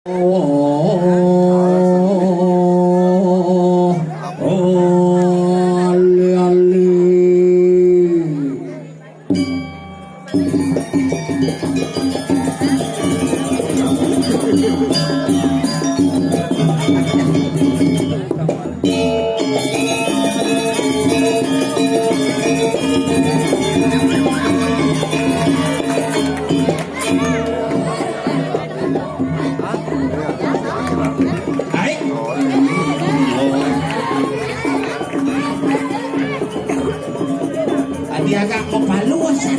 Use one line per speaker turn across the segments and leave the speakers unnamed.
Dia agak kepaluasan.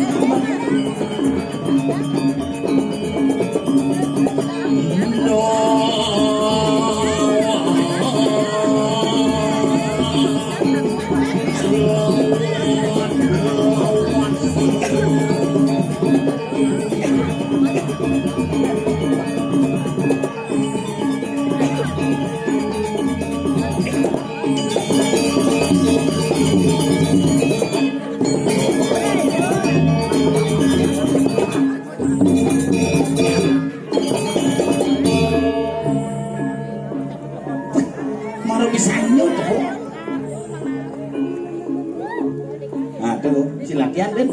Si latihan kan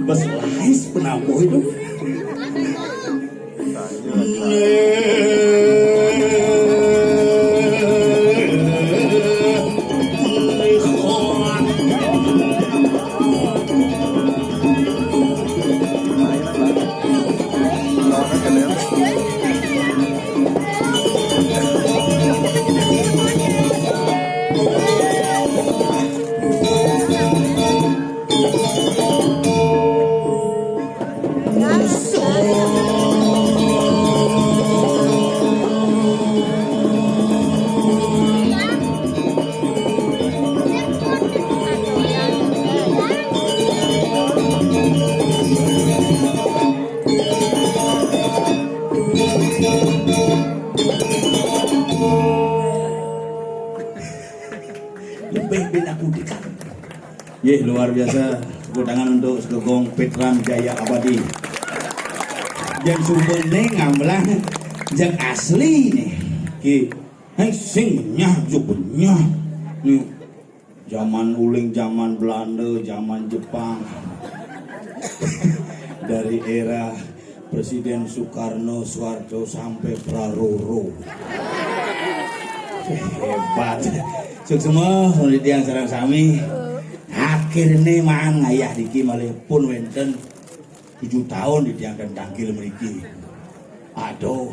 bos lais penabuh itu luar biasa. Tepuk tangan untuk Segegong Petran Jaya Abadi. Yang sumbernya ngambelang yang asli nih. Ki, sing nyah jubnya. Nih, zaman uling, zaman Belanda, zaman Jepang. Dari era Presiden Soekarno, Soeharto sampai Praroro. Hebat. Suk semua penelitian sareng sami. Akhirnya mang ayah diki malih pun wenten 7 tahun di tiang dan tangkil meriki. Aduh,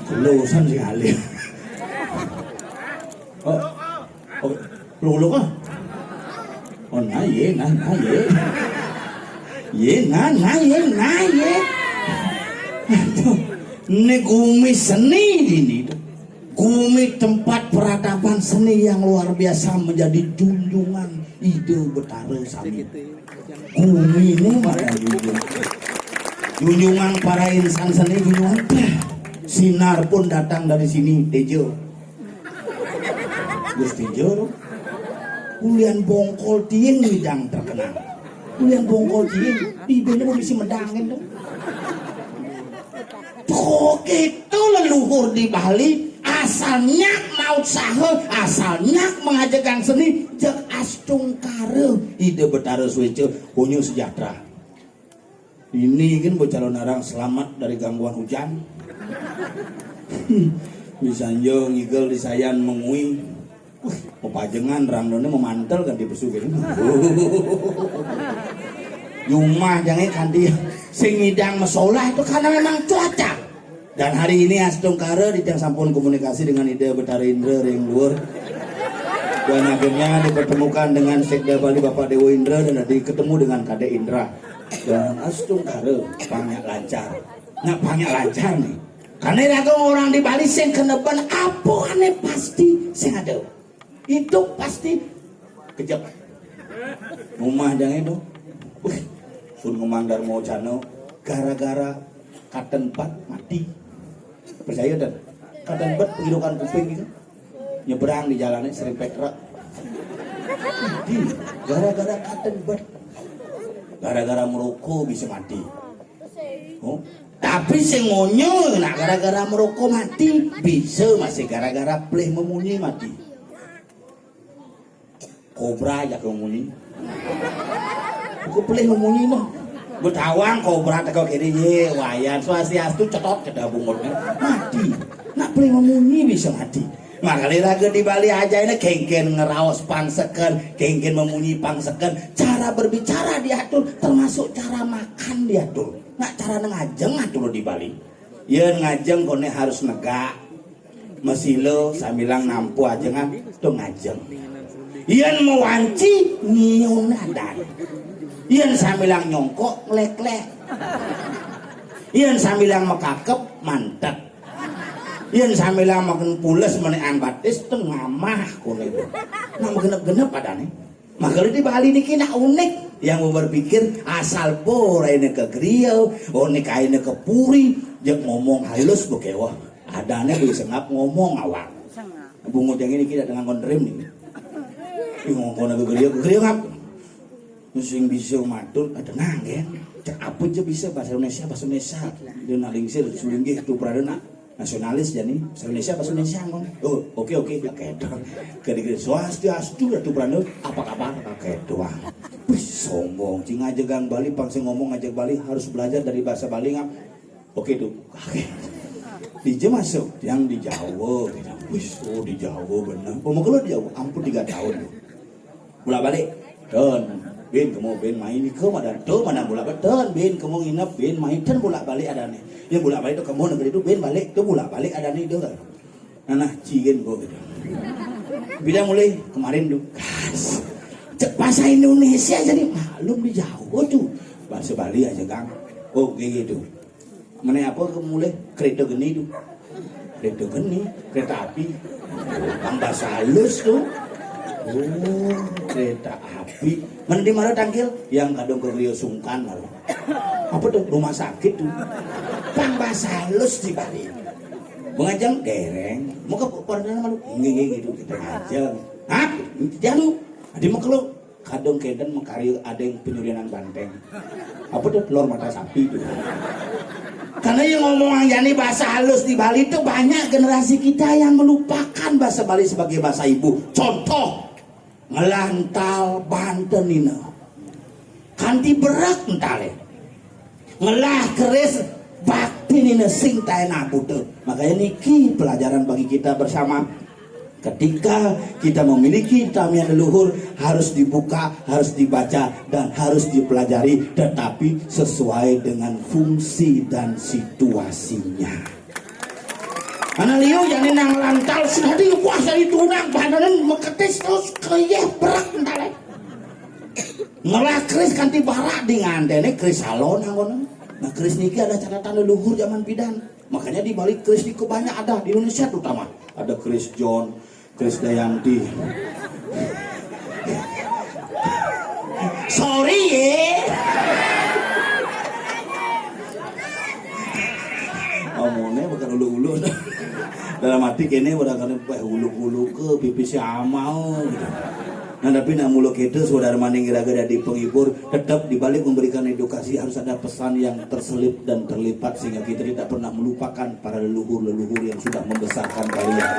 kelulusan sih alim. Lu kah? Oh nah ye. Aduh, ini gumi seni ini. Gumi tempat peradaban seni yang luar biasa menjadi junjungan ide Betara Sami. Gumi ini mana junjungan para insan seni, junjungan sinar pun datang dari sini. Tejo Gus Tejo Ulian Bongkol Tien bidang terkenal. Ulian Bongkol Tien bibirnya mau bisa medangin dong. Kok itu leluhur di Bali asalnya maut sahe, asalnya mengajarkan seni jek astung kare ide Betara Swece hunyu sejahtera. Ini kan calon narang selamat dari gangguan hujan. Bisa nyo ngigel di sayan mengui. Pepajengan rangdone memantel kan di pesugihan. Yumah jangan kanti sing ngidang mesolah itu karena memang cuaca. Dan hari ini astung kare di tiang sampun komunikasi dengan ide Betara Indra yang luar. Dan akhirnya dipertemukan dengan Sekda Bali Bapak Dewa Indra dan ketemu dengan Kade Indra. Dan astung kare banyak lancar. Nah banyak lancar nih. Karena itu orang di Bali sing keneban apa aneh pasti sing ada. Itu pasti kejap. Rumah jangan itu. Sun ngomandar mau cano gara-gara katen bat mati. Percaya dan katen bat penghidupan kuping gitu. Nyeberang di jalannya sering petra. Mati gara-gara katen bat. Gara-gara merokok bisa mati. Oh, Tapi sing ngonyo nak gara-gara merokok mati, bisa masih gara-gara pleh memunyi mati. Kobra aja memunyi. Aku pleh memunyi noh. Betawang kobra teko kiri ye wayan swastiastu cetot ke dabungurnya mati. Nak pleh memunyi bisa mati. Makanya lagu di Bali aja ini kengken ngeraos pangsekan, kengken memunyi pangsekan. Cara berbicara diatur, termasuk cara makan diatur. Nak cara ngajeng atur di Bali. Ya ngajeng kone harus negak. Mesilo samilang nampu ajengan tuh ngajeng. Yen mewanci nyiung nadan. Yen samilang nyongkok nglek-lek. Yen samilang mekakep mantep. Yen samilang makan pules menekan batis tuh ngamah kone. Nah genep-genep adane. Makanya di Bali ini kena unik yang mau berpikir asal porene ke griau, unik aine ke puri, jek ngomong halus bekewah. Adane bisa ngap ngomong awak. Bungut yang ini kita dengan kontrem nih. Ngomong ke griau ngap. Sing bisa matur ada nanggen. Cek apa aja bisa bahasa Indonesia. Dia nalingsir sulinggi itu pradana. Nasionalis jadi Indonesia bahasa Indonesia ngomong. Oh oke kakedo kedik swastiastu atuh prano apa kabar kakedo ah sombong cing ajegang Bali pangse ngomong ngajak Bali harus belajar dari bahasa Bali ngap oke tuh kakek di masuk yang di Jawa gitu wis oh di Jawa bener pemukul di Jawa ampun 3 tahun bolak balik don bin kamu bin main ke mana tuh mana bolak balik don bin kamu nginep bin main dan bolak balik ada nih ya bolak balik tuh kamu negeri itu bin balik tuh bolak balik ada nih tuh nah cigen gua gitu bila mulai kemarin tuh bahasa Indonesia jadi maklum di Jawa tuh bahasa Bali aja Kang oh kayak gitu mana apa mulai kereta geni tuh kereta api Kang bahasa halus tuh oh kereta api mana di mana tangkil yang kadang ke Rio Sungkan malah apa tuh rumah sakit tuh Kang bahasa halus di Bali mengajang dereng mau ke perdana malu nggih gitu kita ngajang hah jadu adi mah kalau kadang kedan mengkari ada yang penyurianan banteng apa tuh telur mata sapi tuh karena yang ngomong jani bahasa halus di Bali itu banyak generasi kita yang melupakan bahasa Bali sebagai bahasa ibu contoh ngelantal Bantenina kanti berak entale ngelah keris bakti nina sing tae nabutuh makanya niki pelajaran bagi kita bersama ketika kita memiliki tamian leluhur harus dibuka, harus dibaca dan harus dipelajari tetapi sesuai dengan fungsi dan situasinya. Anak liu jadi nang lantal sudah dikuasai tunang badan meketis terus kayeh berak entale. Ngelah keris kanti barak di ngandene keris salon ngono. Nah keris niki ada catatan leluhur zaman bidan. Makanya di balik keris niki banyak ada di Indonesia terutama. Ada keris John, keris Dayanti. Sorry ya. Omongnya bukan ulu-ulu. Dalam hati kene udah kan ulu-ulu ke pipis amal gitu. Nah tapi nak muluk itu saudara maning gara-gara di penghibur tetap dibalik memberikan edukasi harus ada pesan yang terselip dan terlipat sehingga kita tidak pernah melupakan para leluhur-leluhur yang sudah membesarkan kalian.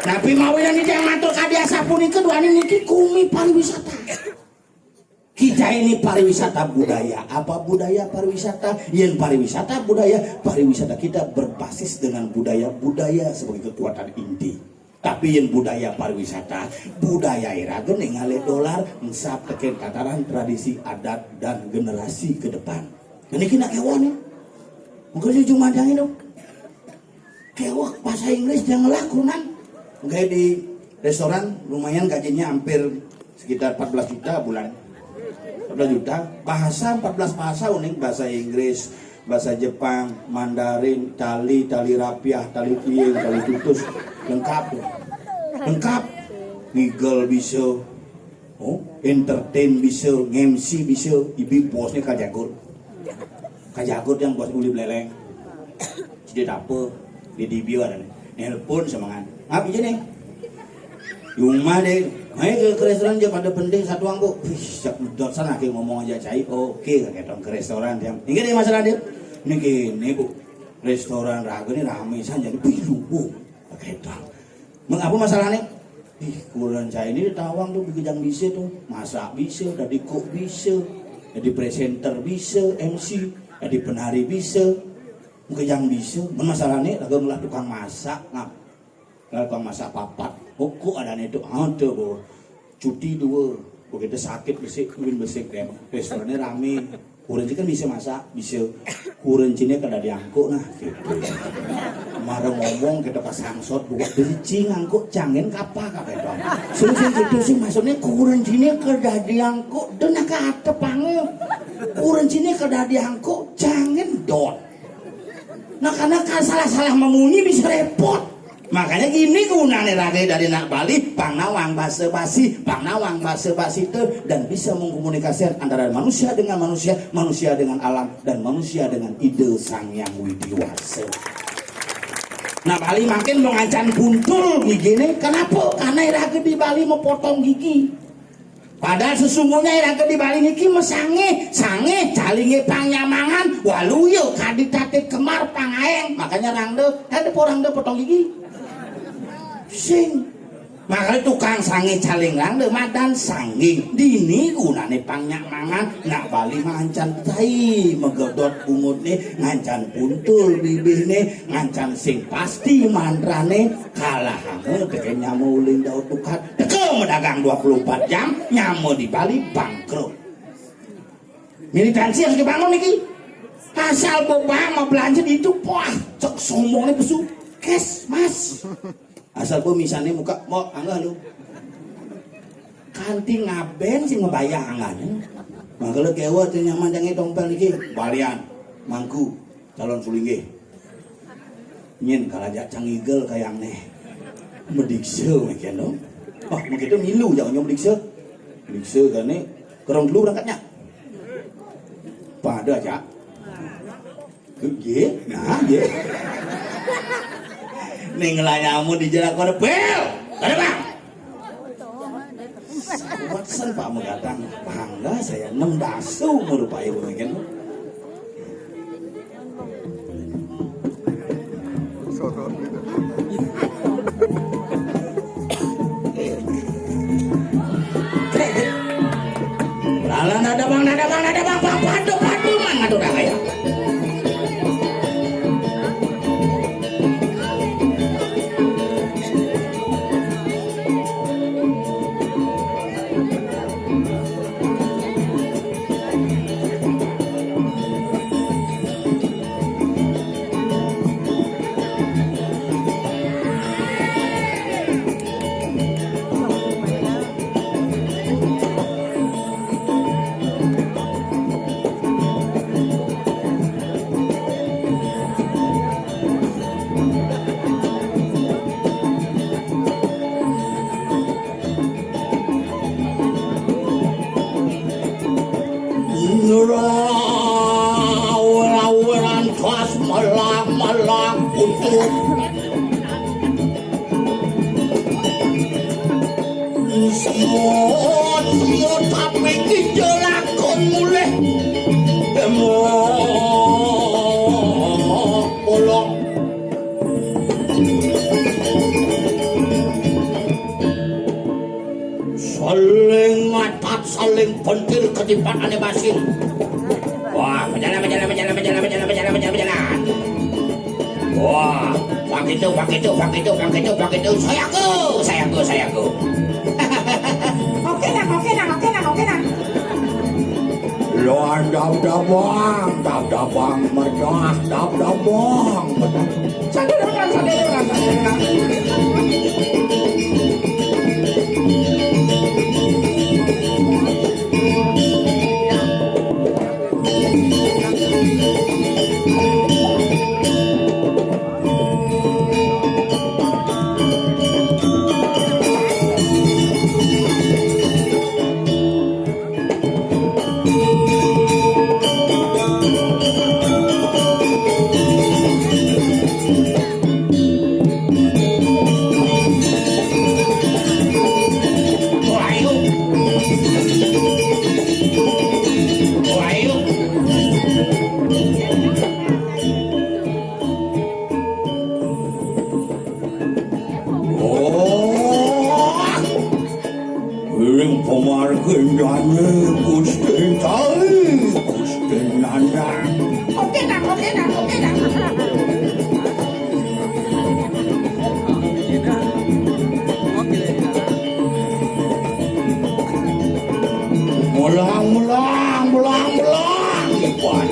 Tapi mau yang ini yang matur kadiasa pun kedua ini kumi pariwisata. Kita ini pariwisata budaya. Apa budaya pariwisata? Yang pariwisata budaya. Pariwisata kita berbasis dengan budaya sebagai kekuatan inti. Tapi yang budaya pariwisata, budaya iragen ningali dolar, ensap teken tataran tradisi adat dan generasi ke depan. Ini kena kewan ya. Mungkin ujung madang itu. Kewak bahasa Inggris jangan lakukan. Kayak di restoran lumayan gajinya hampir sekitar 14 juta bulan. 14 juta. Bahasa 14 bahasa unik, bahasa Inggris, bahasa Jepang, Mandarin, tali rapiah, tali pieng, tali tutus, lengkap Miguel bisa entertain bisa MC bisa ibu bosnya kajagur yang bos uli beleleng jadi apa di DBO ada nelpon semangat apa aja nih rumah deh ayo ke restoran aja pada penting satu anggo wih siap sana ngomong aja cai oke kakek ke restoran yang ingat ya masalah dia Niki Bu. Restoran Raga ini rame saja jadi pilu. Ketok. Mengapa masalahnya? Kurang saya ini ditawang tuh bikejang bisa tuh. Masak bisa, jadi kok bisa. Jadi presenter bisa, MC, jadi penari bisa. Bikejang bisa. Masalahnya Raga melah tukang masak. Ngap. Kalau tukang masak papat. Kok ada itu? Ada Bu. Cuti 2. Begitu sakit besik, mungkin besik deh. Restorannya rame. Kurenci kan bisa masak, bisa kurencinya kada diangkut nah gitu. Marah ngomong kita kasangsot buat beli ngangkut jangan kapal dong. Sering gitu sih maksudnya kurencinya kada diangkut dan kata panggil kurencinya kada diangkut jangan dot. Nah karena kan salah-salah memunyi bisa repot. Makanya gini gunanya Raga dari nak Bali, pangnawang bahasa basi, pangnawang bahasa basi itu dan bisa mengkomunikasikan antara manusia dengan manusia, manusia dengan alam dan manusia dengan ide Sang Yang Widiwasa. Nah Bali makin mengancam buntul gigi ini, kenapa? Karena Raga di Bali mau potong gigi. Padahal sesungguhnya Raga di Bali niki mesange, sange, calinge pangyamangan, waluyo kaditate kemar pangaeng, makanya rangde, ada porangde potong gigi. Sing makanya tukang sange caling rangde madan sange dini gunane pangyak mangan nak Bali ngancan tai megodot bungutne ngancan puntul bibihne ngancan sing pasti mandrane kalah teke nyamu uling daud tukat teke medagang 24 jam nyamu di Bali bangkrut. Militansi harus dibangun niki asal boba mau belanja di itu wah cek sombongnya besu kes mas asal gua misalnya muka mau angga lu kanti ngaben sih ngebayang anggan maka lu kewa tuh nyaman jangan dompel niki balian mangku calon sulingge nyin kalajak cangigel kayang neh medikse mungkin no oh mungkin itu milu jangan nyom medikse kan nih kerong dulu berangkatnya pada aja gede nah ye ning layamu di jalan kode bel ada bang Watson Pak mau datang bangga saya 6 dasu merupai mungkin lalan ada bang padu mana tuh dah kayak Rawan kelas malam untuk semua tapi dijelakon mulai demo polong saling ngatat saling pentil ketipan ane basin. Wah, berjalan. Wah, pak itu. Sayangku. Oke nah. Lo dabang, mercah, dabang. Sadar. Mulang. Ipan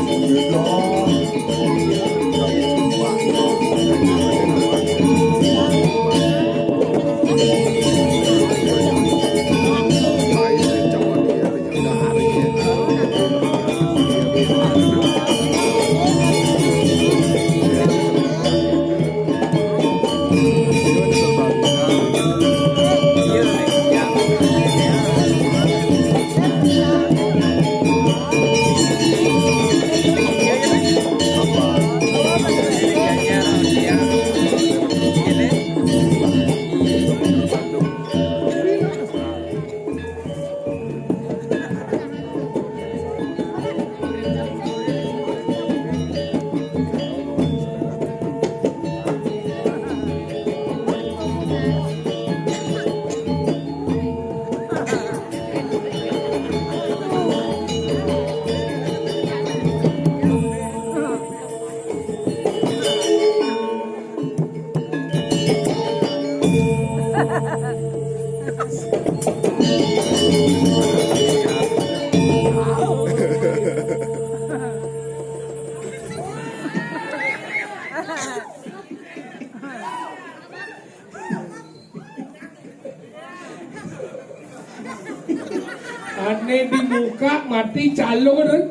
aneh di muka mati calo kan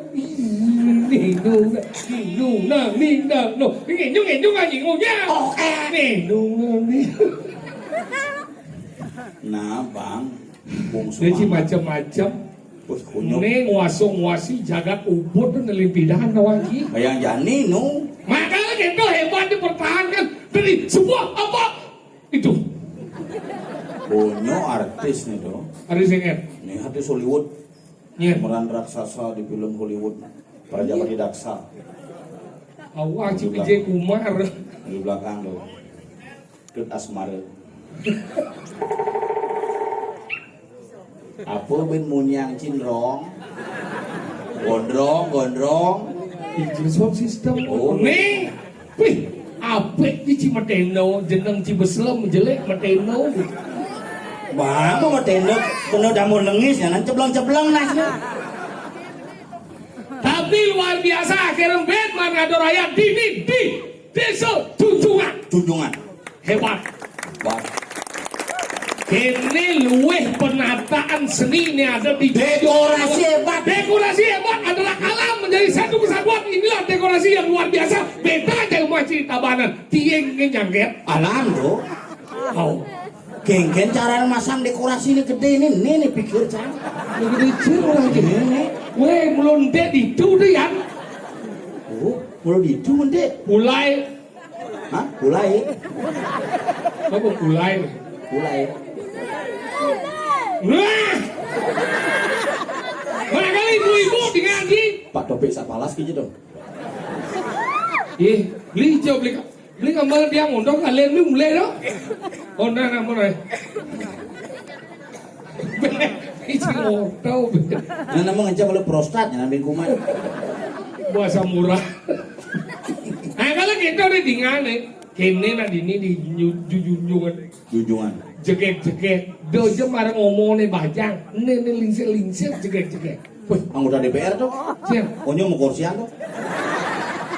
nginung aja ngomongnya
nah bang bungsu
jadi macam-macam ini nguasong-nguasi jagat ubud dan limpidahan lagi
bayang jani nu
makanya itu hebat dipertahankan dari sebuah apa itu
bonyo artis nih tuh
harus ingat
nih artis Hollywood
ya
pemeran raksasa di film Hollywood Prajapati Daksa
awak Vijay Kumar
di belakang tuh Kut Asmara apa ben munyang cinrong gondrong
itu sound system
Oh.
nih wih apik di Cimateno jeneng Cibeslem jelek Mateno
bang mau tendok penuh damur lengis ya nan ceblong nasnya
tapi luar biasa akhirnya Batman ngado raya di desa Junjungan hebat
bang
ini luweh penataan seni ini ada di
dekorasi hebat
adalah alam menjadi satu kesatuan. Inilah dekorasi yang luar biasa beda aja masih tabanan tieng nyangket
alam tuh
oh
geng cara masang dekorasi ini gede ini pikir cang
gede ciro lagi weh melonde di itu deh ya
oh mulai itu mendek
mulai
hah mulai
apa mulai wah mana kali ibu-ibu dengan di
Pak Topik Sapalas gitu dong
beli gambar dia ngondong kalian lu mulai dong onda namun deh itu ngotau
nah namun ngecek oleh prostat ya nambahin kuman
bahasa murah nah kalau kita udah tinggal nih kene nanti ini di junjungan jegek dojo marah ngomong nih bajang nih lingsir jegek
wih anggota DPR tuh
siap
onyo mau kursian tuh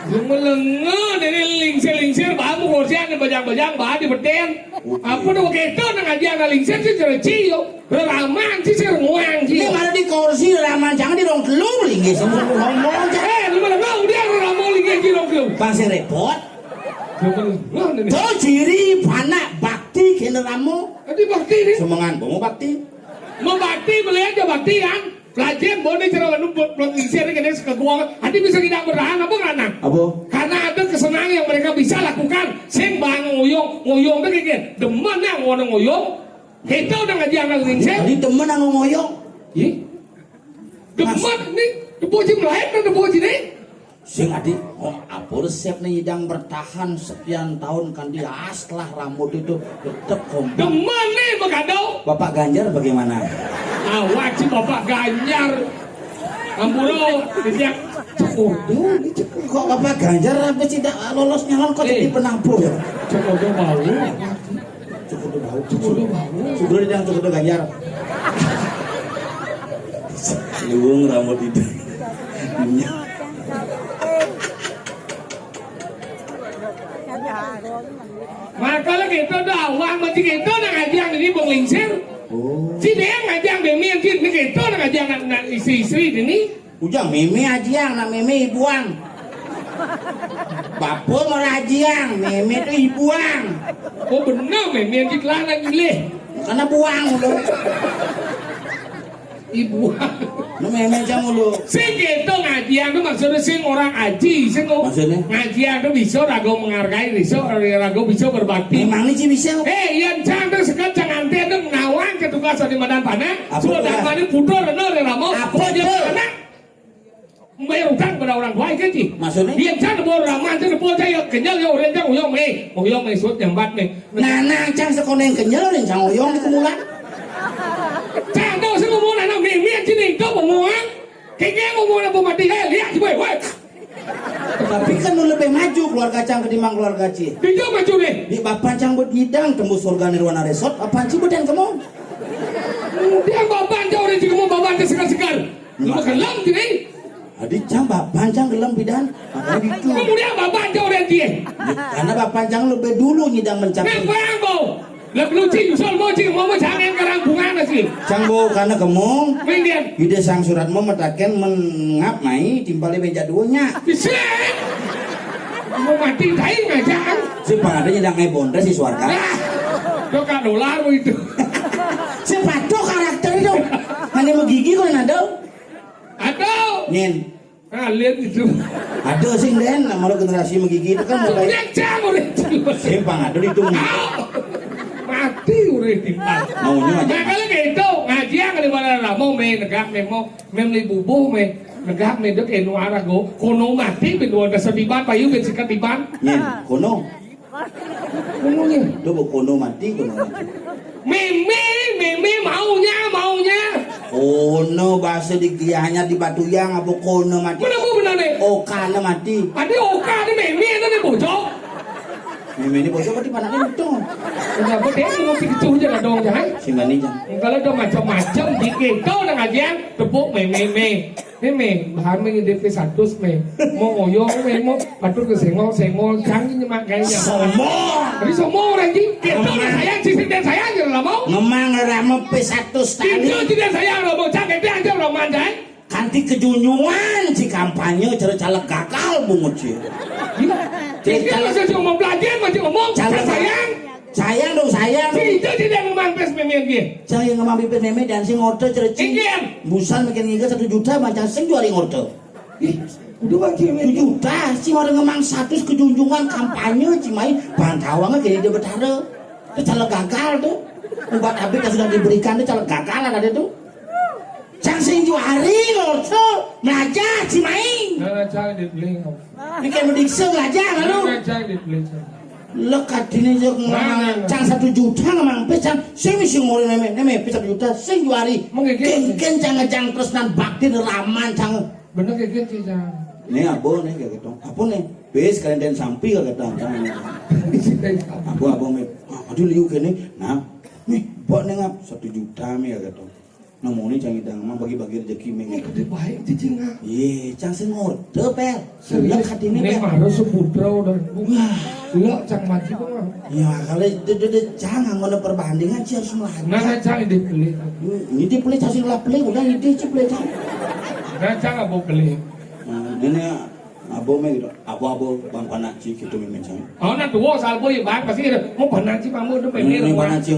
yang melengah dari lingsir bahan mau kursian nih bajang bahan di beten apa tuh gitu nang aja nggak lingsir sih cara cio raman sih cara nguang
ini
cio
mana di kursi raman jangan di dong telur linggis ngomong
lu malah nggak dia ramal linggis di dong
pasti repot
lu
tuh ciri panak bakti kena ramu
Nanti bakti nih.
semangan mau bakti
Mau bakti melihat aja bakti kan. Pelajaran boleh cara mengisi ini kena keguangan. Nanti bisa tidak bertahan apa karena?
apa
Karena ada kesenangan yang mereka bisa lakukan. Sing bang nguyong tuh kayak demen yang nguyong. Kita udah ngaji anak ngisi.
jadi temen yang ngoyong
Ih, demen nih. Depoji melahir dan depoji nih.
sing adik oh apa resep nih yang bertahan sekian tahun kan dia setelah rambut itu tetap komplit
Demen nih begadau.
Bapak Ganjar bagaimana
Wajib Bapak Ganjar. Ampuro, dia Cokodo ini
Kok apa Ganjar apa tidak lolos nyalon kok jadi penabuh ya?
Cokodo bau.
Cokodo bau.
Cokodo bau.
Cokodo yang Cokodo Ganjar. Luwung rambut itu.
Makanya kita dah awang macam kita nak ngajang ini bong lingsir.
Oh.
Si dia ngajang bemian kita kita nak ngajang nak istri-istri ini.
Ujang meme ajiang nak meme ibuang. Bapak mau ajiang, meme itu ibuang.
Oh benar bemian kita lah nak gile.
Karena buang dulu.
Ibu.
Lu meme jam dulu.
Si kita ngajian tu maksudnya si orang aji, si
Maksudnya?
ngajian tu bisa ragu menghargai, bisa ragu bisa berbakti.
Memang ni sih bisa.
Yang cantik sekarang jangan tiada ngawang ketugas di Madan Panah.
Apa
Sudah
itu?
mana putar benar ya Ramo.
Apa
dia
itu?
anak membayar utang pada orang tua kan sih.
Maksudnya?
Dia cantik bawa raman, cantik bawa saya kenyal ya orang jangan uyong me suat yang bat me.
Nana cang sekolah kenyal dan cang oyong di kemulan.
Cang tahu saya ngomong anak memian sini kau ngomong. Kayaknya ngomong apa mati lihat sih boy.
Tapi kan lu lebih maju keluarga cang ketimbang keluarga Ci.
Pinjau maju deh.
Di bapak cang buat nyidang tembus surga nirwana resort apaan Ci beden kamu?
Dia baban jauh dari kamu baban sekar-sekar. Lu makan lam sini.
Adi cang bapak cang gelam bidan. Makanya gitu.
Kemudian baban jauh dari dia.
Karena bapak cang lebih dulu nyidang mencapai.
Kenapa yang bau? Lek lu cing sol mau cing mau jangan karang bunga nasi.
Cang bo karena kamu.
Kemudian
Ide sang suratmu metaken mengap mai timpali beja duanya.
bisa. Mau mati tai ngajak.
Si pengadanya nyidang ngai bonda si suarga.
Kau kan dolar itu.
Si pato karakter itu. Hanya mau gigi kau nado.
Atau
Nin.
lihat itu.
Ada sih den, malu generasi menggigi itu kan mulai.
Yang campur itu.
Simpang ada itu.
Mati udah timbal.
Maunya aja.
Nah kalau gitu ngajian kali mana mau me negak me mau li bubuh me negak me dek enu arago kono mati berdua dasar tiban payu besikat tiban.
Nin, kono.
Kononya.
Coba kono mati, kono mati.
Meme maunya.
Kono bahasa di kiahnya di Batuyang apa kono mati.
Mana bu benar deh.
Okana mati.
Ada oka ada meme ada nih bocor.
Meme ini bocor berarti panaknya itu.
Kenapa dia mau begitu aja dong jangan.
Si mani jang.
Kalau udah macam-macam dikit kau udah ngajian tepuk meme bahan me DP 100 me mau oyong me mau patur ke sengol canggih nyemak kayaknya.
Sombong.
Jadi semua orang ini kita udah sayang sisi dan sayang aja lah mau.
Ngemang rame P1 tali.
Itu tidak sayang lah mau canggih dia aja lah manjai.
Kanti kejunjungan si kampanye cara caleg gagal bungut sih.
Kita masih cuma belajar masih ngomong sayang.
Sayang dong sayang.
Itu tidak memampes meme dia.
Saya ngemang bibit meme dan si ngorte cereci.
Ingin.
Busan makin ngiga 1 juta macam sing juari ngorte.
Udah bagi
1 juta si orang ngemang 100 kejunjungan kampanye cimai bantawangnya kayaknya dia betara. Itu caleg gagal tuh. Obat abis yang sudah diberikan itu caleg gagal ada tuh. Cang sing juari ngorte belajar cimai.
Nah, jangan dibeli.
Bikin mendikse belajar lalu.
Jangan dibeli.
Lekat ini je ngemang cang 1 juta ngemang pesang sing misi ngori neme 1 juta sing juari ken cang ngejang tresnan bakti raman cang
Bener kayak gitu jangan.
ini abo nih kayak gitu apa nih bes kalian dan sampi kayak gitu abo me aduh liu kene nah nih buat nengap 1 juta me kayak gitu namun ini cang idang mah bagi-bagi rezeki me
Ini gede baik cicing ah.
iya cang sing ngorde pel lekat ini
Ini
pel
mah harus seputra udah. Lo cang mati kok mah.
ya kalau itu jangan ngono perbandingan sih harus melaju
Nah, cang dibeli.
ini dia beli casing lah beli udah ini dia beli cang
Nah, cang apa beli?
ini abo me gitu abo bang panaci gitu me cang
Oh, nah tuh salpo ya bang pasti mau panaci kamu udah pengen.
ini panaci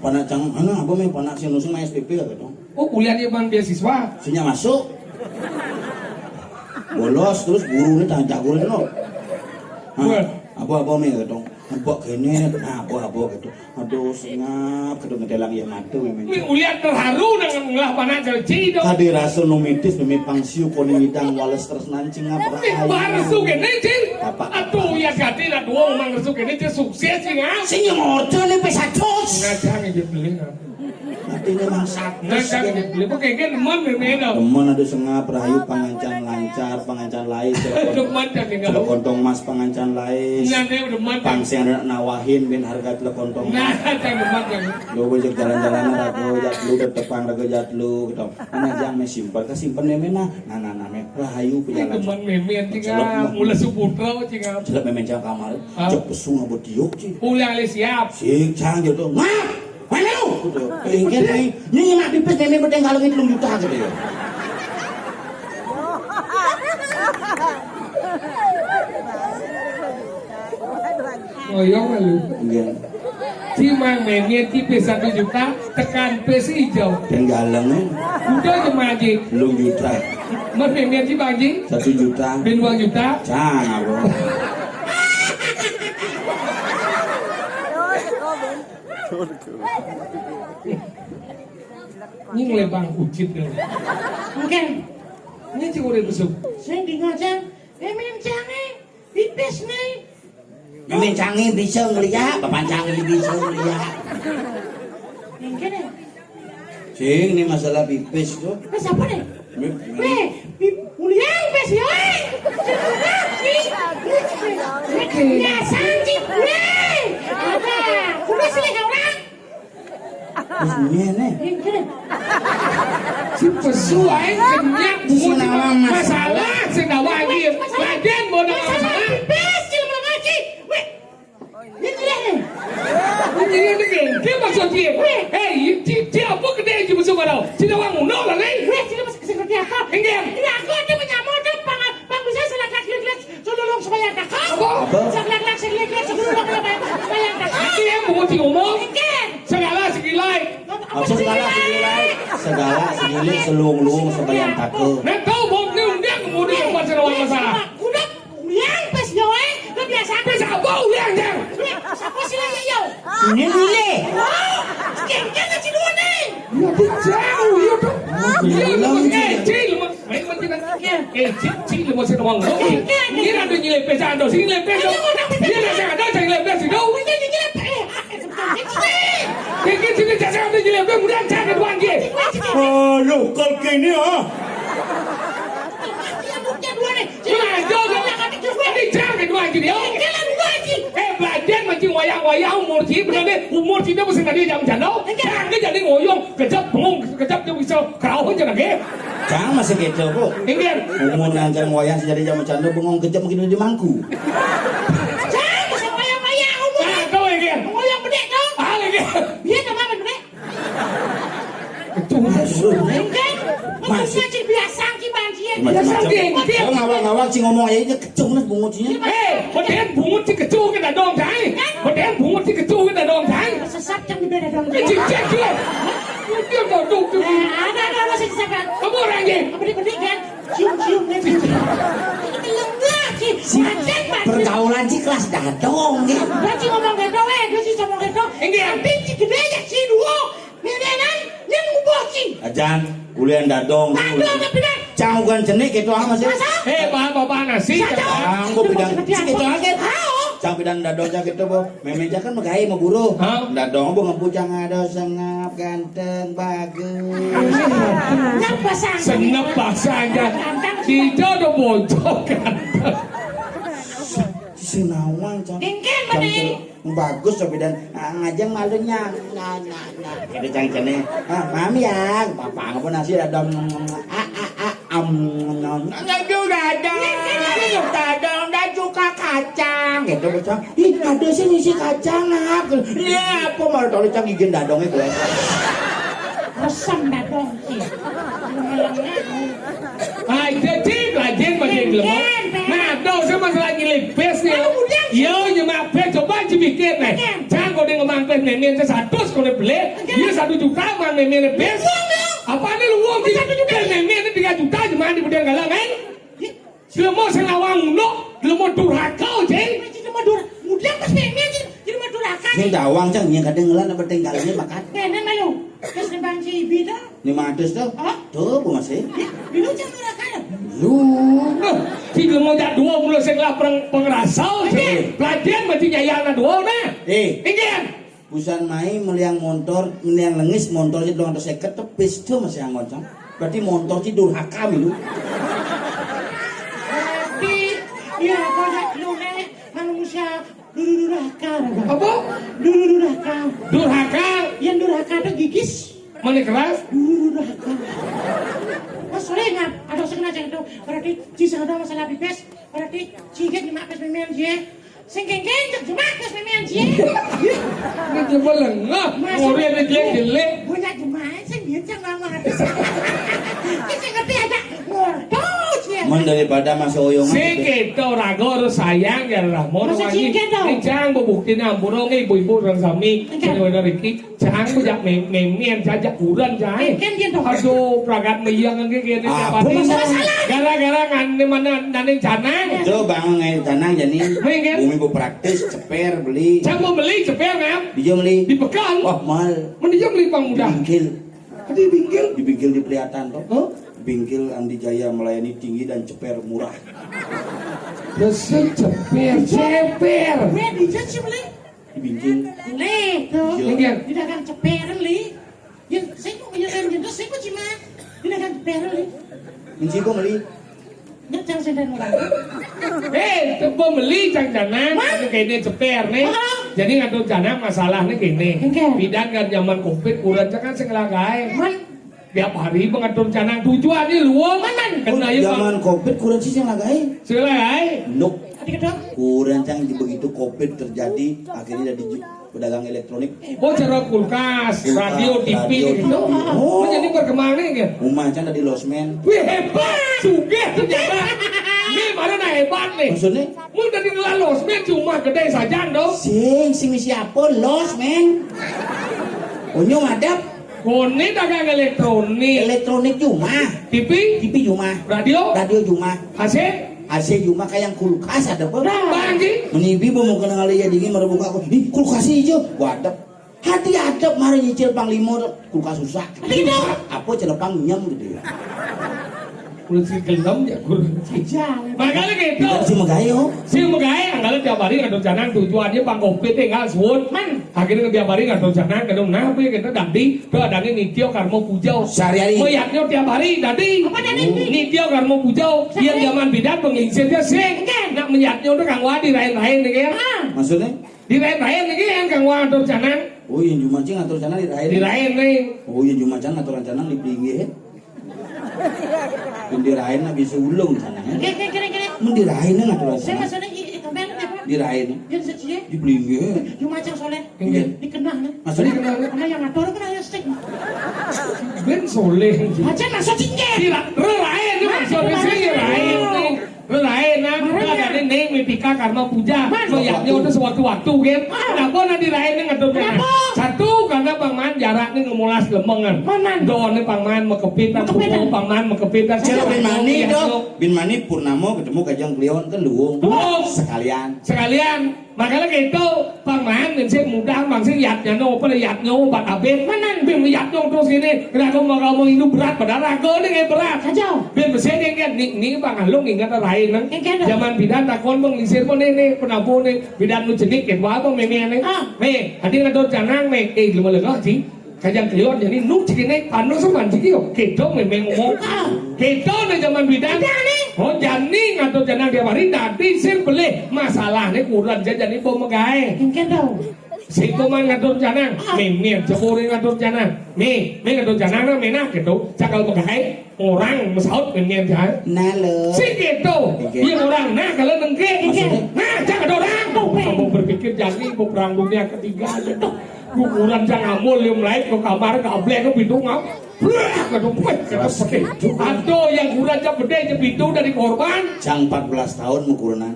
panacang anu abo me panaci nusung ma SPP gitu
Oh, kuliah dia bang beasiswa.
sinya masuk bolos terus guru ini tanya guru ini loh abo me gitu abo kene abo gitu aduh sengap gitu ngedelang ya matu me
Ini kuliah terharu dengan ngelah panaci cido.
kadi rasa numitis memi pangsiu koning idang wales terus nancing apa
Ini baru suka nih cing.
Apa?
Atuh ya gati lah dua orang suka nih sukses sih nggak?
sing ngorte nih pesatus
Nah, cang dibeli.
ini mang sakit.
Nah, kan, lepo keke demen memen dong.
Temen ada sengap rahayu pangancan lancar, pangancan lain.
Demen kan tinggal.
Celok kontong mas pangancan lain.
Nyane demen kan.
Pangsing ada nawahin bin harga celok kontong.
Nah, kan demen kan.
Lo bojok jalan-jalan rago jatlu ketepang rago jatlu gitu. Mana jang me simpel kesimpen memen nah. Nah me rahayu pejalan.
Demen memen tinggal mulai subutra tinggal.
Celok memen jang kamar. Cek pesu ngabut diuk sih.
Mulai ale siap.
Sing cang gitu. Nah. Walau, ingin ni nak pipis ni memang kalau itu belum juta gitu ya.
Ngoyong lalu.
Iya.
Cimang menyen tipe 1 juta tekan pes hijau.
Dan galang ni
Udah jemaji.
belum juta.
Mas menyen si baji.
1 juta.
Ben 2 juta.
Cang apa?
Ini mulai bang ucit deh.
Mungkin
Ini cik udah besuk.
saya dengarkan memang jangan pipis nih.
Memen canggih bisa ngeliat, bapak canggih bisa ngeliat.
Mungkin ya.
Sing ni masalah pipis tu.
Pipis apa nih? Mulia pipis ya. Ya sanji gue. Apa? Udah selesai orang.
Terus ni ni.
Mungkin.
Si pesuai kenyak
Di sini awang
masalah sendawa dia. Bagian mau ada masalah.
Pipis cuma mengaji. Weh. Ini dia nih.
Ini dia maksud dia. Dia apa kedai je besuk kau? Cina wang muno lah ni.
Weh, sini masuk seperti apa?
Enggak.
Ini aku ada menyamar dan bang bisa selak-lak sululong supaya kakak.
Apa?
Selak-lak sululong supaya kakak.
Dia mau ngomong.
Mungkin.
Segala segilai.
Apa segala segilai? Segala segilai selung-lung sebayang takut.
Nak tahu bom ni dia kemudian buat sendawa masalah.
Udah, uliang pes yo lo biasa
Bisa apa uliang jang?
Siapa sih lah yo?
Ini lile.
Kengkeng aja dua nih.
Ya jauh ya tu. Ya lemas cil lemas. Main mati nak. Cil lemas sendawa ngau. Ni ada nyilai pesa ando, sini lepes tu. Dia nak cakap dah cakap lepes tu. Kengkeng sini cakap anda nyilai lepes, kemudian cakap tuan dia.
Oh, lokal kini ah.
Dua nih.
Cuma jodoh ni cakap tuan dia. Badan macam wayang-wayang umur kita mesti nak dia jam jano. Jangan dia jadi ngoyong, kejap bengong, kejap dia bisa kerauh je nak ke.
Jangan masih gitu bu.
Ingin.
Umur nancar wayang sejadi jam canda bengong kejam mungkin di mangku.
Jangan bisa wayang-wayang umur.
Ah, kau ingin.
Wayang bedek kau.
Ah, ingin.
Biar nama bedek.
Itu masuk.
Mungkin. Maksudnya cik biasa kibanjir.
Macam-macam. Kau ngawang-ngawang cing ngomong aja kecung lah bungutnya.
Hotel bungut si kecu kita dong cai. Hotel bungut si kecu kita dong cai.
Sesat yang di beda dong.
Cek dia. Dia kau tu.
Ada masih disebut.
Kamu orang je.
Bedek kan. Cium-cium nih. Itu lenggah cik. Macam macam.
Pergaulan cik kelas dadong ya.
Dia ngomong gitu dia sih ngomong gitu. Tapi cik gede ya cik dua. Nenek yang ngubah cik.
Ajan, kuliah dadong.
Aduh, tapi dah.
Cang bukan jenik itu apa sih?
Bapak nasi.
Cang bu bidang cik itu aja. Cang bidang dadong cak itu bu. Memeja kan megai mau guru. Dadong bu ngepujang ada sengap ganteng bagus.
Napa sang?
Senap bahasanya. Kita dah bocok kan.
Sinawang cang.
Engken benih.
Bagus tapi dan ngajeng malunya. Nah. Itu cang cene. Mami ya, papa ngapa nasi dadong. Nggak juga ada. Dadong dan juga kacang. Gitu cang. Ih ada sih ngisi kacang apa? Ya apa mau tahu cang gigin dadongnya gue.
Resem dah dong cik.
Jadi belajar macam lemah. Nah, dah sama masalah nyilip pes ni. Yo, nyemak pes coba jemikir ni. Jangan kau dengar mang pes nemen satu kau beli. Dia 1 juta mang nemen pes. Apa ni lu uang 1 juta nemen 3 juta cuma di budang galang kan? Selama selawang no, selama durhaka je.
Cuma durhaka. Mudah pas nemen cuma durhaka.
Ini dawang cang, yang kadang ngelan apa tinggalnya makan.
Nenek malu. Kes nebang cik bida.
500 tuh. Tuh, bu masih.
Bilu jangan durhaka.
Lu, tiga mau dah 2 bulan setelah pengerasau je. Pelajar mesti nyayana 2 nah. Ingin.
Busan mai meliang motor, meliang lengis motor itu doang saya ketepis tuh masih yang ngocong. Berarti motor itu durhaka milu.
Berarti ya kalau luhe manusia durhaka.
Apa?
Durhaka.
Durhaka.
Yang durhaka itu gigis.
Mana keras?
Durhaka. Mas sore ingat, ada sengaja itu. Berarti jika ada masalah pipes, berarti jika dimakan pemimpin dia. Sing kengkeng cuma kes pemimpin dia.
Ini coba lengah. Ngori ada jelek-jelek.
Punya jemaah sing biasa ngomong habis. Kita ngerti aja. Ngortos ya.
Men daripada masih oyongan.
Si kita rago harus sayang ya lah. Mau
Masa
lagi.
cinta dong?
Ini jangan buktiin ampun ibu-ibu orang sami. Kalau ada Ricky, jangan bujak memian jajak kuran jangan.
Kan dia dong.
Aduh, pragat meyang ke gini
Apa
dapat.
masalah?
Gara-gara ngane mana nane canang.
Itu bang ngai tanang jadi
Mungkin.
bumi bu praktis ceper beli.
Jangan mau beli cepet ngam.
Dia beli.
Dibekal.
Wah mahal.
Mending beli pang muda.
Dibingkil.
Di pinggir.
Dibingkil di pelihatan toh.
Oh,
Bingkil Andi Jaya melayani tinggi dan ceper murah.
Besi ceper.
Gue dijat sih beli.
Dibingkil.
Le tuh.
Mungkin.
Di dagang ceperan li. Yang saya kok yang jendos saya kok cuma di dagang ceperan li.
Kunci gua beli.
Jangan sedang orang.
Coba beli jangan-jangan. Ini kayaknya ceper nih. Jadi ngatur jangan masalahnya gini.
Oke.
Bidan kan zaman covid kurang kan sengelagai.
Man,
Tiap hari mengatur canang tujuannya luang. Kena ya
Zaman covid kurang sih yang lagai.
selagai.
Nuk.
adik kedong.
Kurang cang begitu covid terjadi akhirnya ada pedagang elektronik.
Oh cara kulkas, radio, TV gitu.
Oh.
Menjadi perkembangan ya.
Rumah cang ada di losmen.
Wih hebat, sugih ternyata. Ini mana nah hebat nih.
Maksudnya?
Mau dari lalos, cuma gede saja dong.
Sing siapa losmen? Onyo madap.
Kone dagang elektronik,
Elektronik cuma.
TV,
TV cuma.
radio,
Radio cuma.
AC,
AC cuma kayak kulkas ada apa?
bangki.
Menibi mau kena kali ya dingin mau buka aku. Ih kulkas hijau. Wadap. Hati adab mari nyicil panglima kulkas susah. Apa celepang nyam gitu ya.
Udah si gelem ya kurang.
Jalan.
Makanya gitu.
Kita sih megayo.
Si megaya anggalan tiap hari ngatur canang tujuannya pang kopi tinggal suwun.
Man.
Akhirnya tiap hari ngatur canang kadang nabi kita dadi tuh adanya nityo karmo pujau.
Sehari-hari.
Mayatnya tiap hari dadi.
Apa dadi?
Nityo karmo pujau. Dia zaman bidat pengingsirnya sing. Nak menyatnya udah kang wah dirain-rain nih ya.
Maksudnya?
Dirain-rain nih kan kang wah ngatur canang.
Oh iya cuma cing ngatur canang di rain.
Dirain nih.
Oh iya cuma cang ngatur canang di pinggir. Dirain bisa ulung canangnya.
Kira-kira.
Mendirain ngatur
Saya
canang.
maksudnya kembali apa?
Dirain.
Yang secia.
Di pinggir.
Cuma cang soleh.
Iya.
Dikenal nih.
Maksudnya?
Karena yang ngatur kan hanya stick.
Ben soleh.
Aja masuk cingge.
Tidak, relain nih maksudnya sih relain nih. Relain nah, ada nih mitika karena puja. Mayatnya udah sewaktu-waktu kan. Kenapa nanti lain ngatur kan? Satu karena pangman jarak nih ngemulas lemengan. Doa nih pangman mekepit dan kumpul pangman mekepit dan
Celo bin Mani dong. Bin Mani Purnamo ketemu Kajang Klion kan luung. Sekalian.
Sekalian, makanya gitu pangman dan saya mudah bang saya yatnya no, pada yatnya obat abet. Bin yatnya terus ini. Kenapa mau hidup berat pada raga nih kayak berat.
Kacau.
Bin bersih kan nih bang halung ingat lain nang.
Engke
Zaman bidan takon bang lisir pun ini penabu nih bidan nu jenik ket wah bang meme nih. Hadi ngatur canang nih lemah sih. Kajang Klion jadi nu cikine panu sama cikio kedo meme ngomong. Kedo nih zaman bidan. Oh jani ngatur canang dia hari nanti sih boleh masalah nih kurang jadi bom megai.
Engke dong.
Si kuman ngatur canang, meme jemuri ngatur canang. Me ngatur canang na mena kedo cakal megai orang mesaut meme jahat.
Nalo.
Si gitu, dia orang, nah kalau nengke, nah jangan orang. Kamu berpikir jadi mau perang dunia ketiga aja tuh. Guguran jangan amul yang lain ke kamar ke ablek ke pintu ngap. Atau yang kurang gede ke pintu dari korban.
Cang 14 tahun mukurunan.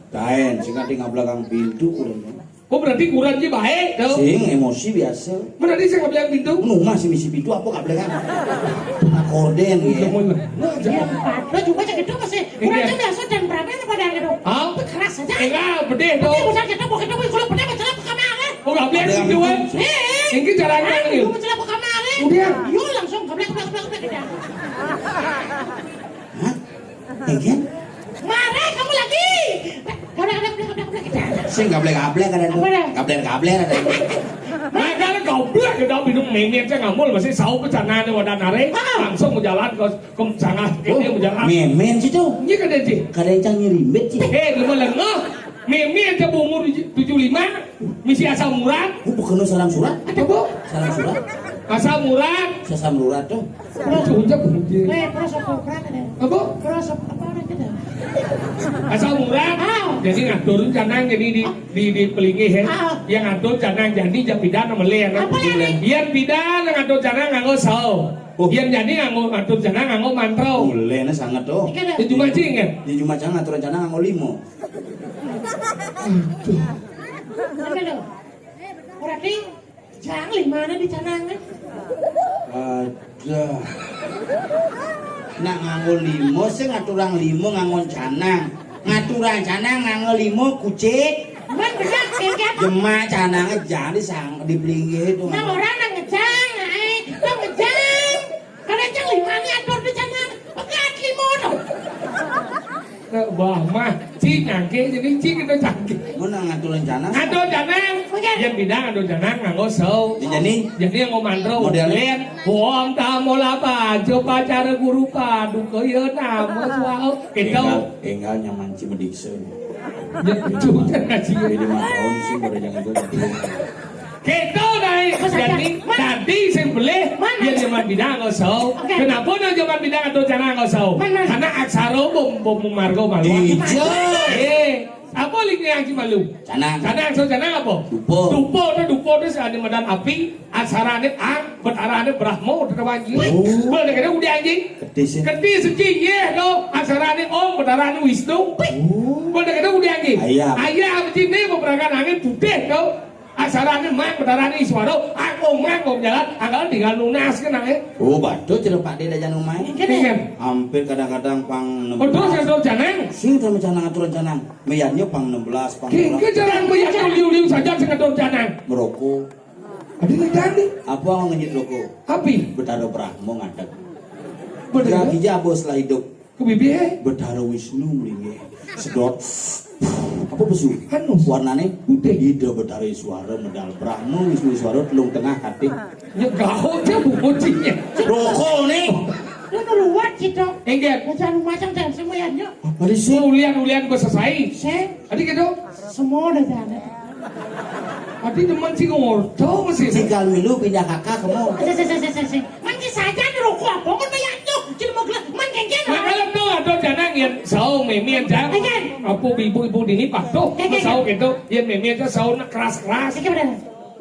Kain sing ati ngabelakang pintu kurang.
Oh berarti kurang sih baik tuh.
Sing emosi biasa.
Berarti saya ngabelakang pintu.
Nu masih misi pintu apa ngabelakang. Akorden ya.
Nah jangan.
Lo juga cak itu masih kurangnya biasa dan berapa pada yang itu.
Ah,
Keras saja.
enggak, bede tuh.
Tapi usah kita bukan itu kalau pada masalah pekamar.
Oh ngabelakang pintu kan. Ini caranya nih.
Lu masalah pekamar.
Udah.
Yo langsung keblek kita.
Hah? Engke?
Marah kamu lagi. Udah kita.
Sing gablek-gablek kan itu.
Apa dah?
Gablek-gablek ada.
Nah kalau goblok ke dalam minum memian saya ngamul masih sau bencana nih wadah narik langsung berjalan ke sana ini berjalan.
Memen sih tuh.
Ini kan dia sih.
Kadang nyirimbet sih.
Lu melengah. Memian ke umur 75 misi asal murad.
Bukan salam surat.
Apa bu?
Salam surat.
Asal murad.
Sesam surat tuh.
Cunca bunyi.
Terus apa ada?
Apa?
Terus apa ada kita?
Asal murad. Jadi ngatur canang jadi di pelingi ya. Yang ngatur canang jadi jam pidana melihat. Yang pidana ngatur canang nganggo sau. Yang jadi ngatur canang nganggo mantrau.
Boleh sangat tuh.
Itu macing kan?
Di Jumat jangan aturan canang nganggo limo.
Apa lo? Berarti jangan limana di canangan.
Ada. Nak nganggo limo, sing ngaturang limo nganggo canang. Ngaturan canang nganggo limo kucing.
Man benar kayak
Jemaah canangnya jangan disang dipelinggi itu.
nah orang nang ngejang, lo ngejang. Kalau jang limanya atur di canang, pegat limono.
Wah mah ci nyangke jadi ci kita cangke.
Mana ngaturan canang?
Ngatur canang. Yang bidang ngatur canang nganggo sau. Jadi nganggo mantrau.
Modelnya
Om tamola pajo pacar guru paduka ya namo suau. Kita
enggak nyaman cimedikseun.
ya cucan ngaji.
Jadi 5 tahun sih baru jangan gue.
Kita naik jadi tadi sembelih dia zaman bidang nganggo sau. Kenapa na zaman bidang ngatur canang nganggo sau? Karena aksara bom margo malu. Apa linknya yang malu?
Canang.
Canang so canang apa?
Dupo.
Dupo itu ada medan api, asarane ang, betarane brahmo, terwangi. Boleh kena udah anjing. Kedis segi ye do, asarane om, betarane wisnu. Boleh kena udah anjing. Ayam cini beberapa angin putih do. Asarane mak, betarane iswaro, ang jalan, anggal tinggal lunas kena
Oh, batu cerita Pak Deda jangan main. Hampir kadang-kadang pang 16.
Terus ngatur canang.
Sing sama canang aturan canang. Meyannya pang 16, pang 16.
Kira jalan meyak liu-liu saja ngatur canang.
Merokok.
Ada yang jadi.
Apa yang ngejit rokok?
Api.
Betara Brahmo ngadeg.
Bener.
Lagi jabo setelah hidup.
Kebibi.
Betara Wisnu melingge. Sedot. Apa besu?
Anu.
Warnane putih. Ida betara Iswara medal Brahmo Wisnu Iswara telung tengah kating.
Ya gaho dia bukocinya.
Rokok nih.
Lu luar gitu.
Enggak.
Jangan macam dan semuanya.
Mari sih.
Ulian gue selesai. Adik gitu.
Semua udah jalan.
Adik teman sih ngorto masih.
Tinggal milu pindah kakak kamu.
Mungkin saja di rokok apa kan banyak tuh. Cuma mau gelar mungkin
Nah kalau tuh ada janang yang sau memian jang. Apa ibu-ibu ini pak tuh. Sau gitu. Yang memian tuh sau keras-keras.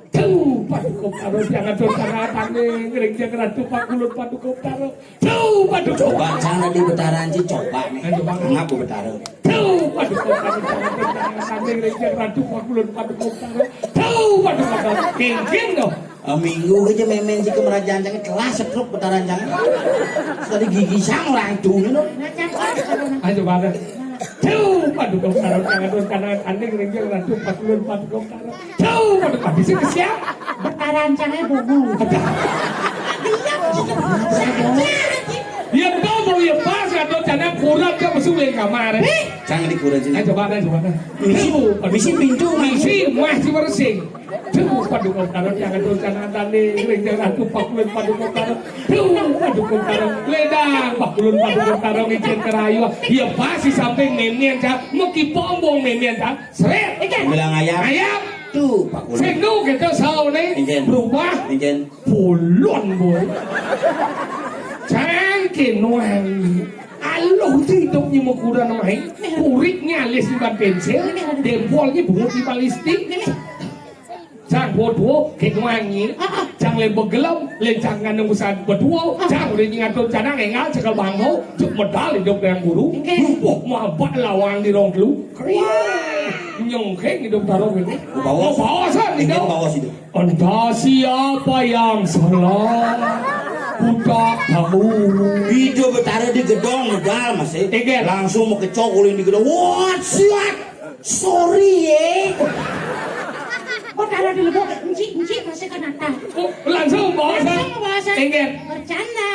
Tuh, paduka karo jangan tuh karatan nih, gereja keratu pakulut paduka karo. Tuh, paduka.
Coba jangan di betaran sih coba nih. Ngaku betara.
Tuh, paduka karo jangan tuh karatan nih, gereja keratu pakulut paduka karo. Tuh, paduka karo. Kengkeng dong.
Minggu aja memen sih kemerajaan jangan kelas setruk betaran jangan. Sekali gigi sang orang itu nih dong.
Ayo pada. Tuh, paduka karo jangan tuh karatan nih, gereja keratu pakulut paduka karo. Tuh, paduka bisa kesiap.
Bertarancangnya bohong.
Dia tahu mau dia pas atau jangan kurang dia masuk ke kamar.
Jangan dikurang sini.
Ayo coba.
Misi pintu
misi masih bersih. Tuh, paduka karo jangan tuh karatan nih, gereja keratu pakulut paduka karo. Tuh, paduka karo ledang pakulut paduka karo ngicen kerayu. Dia pasti sampai memian cak, meki pombong memian cak. Seret.
Bilang ayam.
Ayam.
Tuh, Pak Kulo.
Sing nu kita sau nih berubah
Injen.
pulon boy. Cangkin wangi. Aloh hidup ni mukura namai. Kuriknya alis di pensil, dempolnya bungut di balistik. Cang bodoh wangi. Cang le begelam, le jangan nunggusan berdua. Cang udah ngatur canang engal cekal bangau, cuk medal hidup dengan guru. Wah, mabak lawang di rong lu. Nyongkeng hidup taruh ini. Bawa
Injen bawa situ.
Entah siapa yang salah, ku tak tahu.
Video betara di gedong medal masih.
Injen.
Langsung mau kecokulin di gedong. What siap? Sorry ya.
Oh kalau di lebok, enci masih kena tak.
Langsung bahasa. Injen.
Bercanda.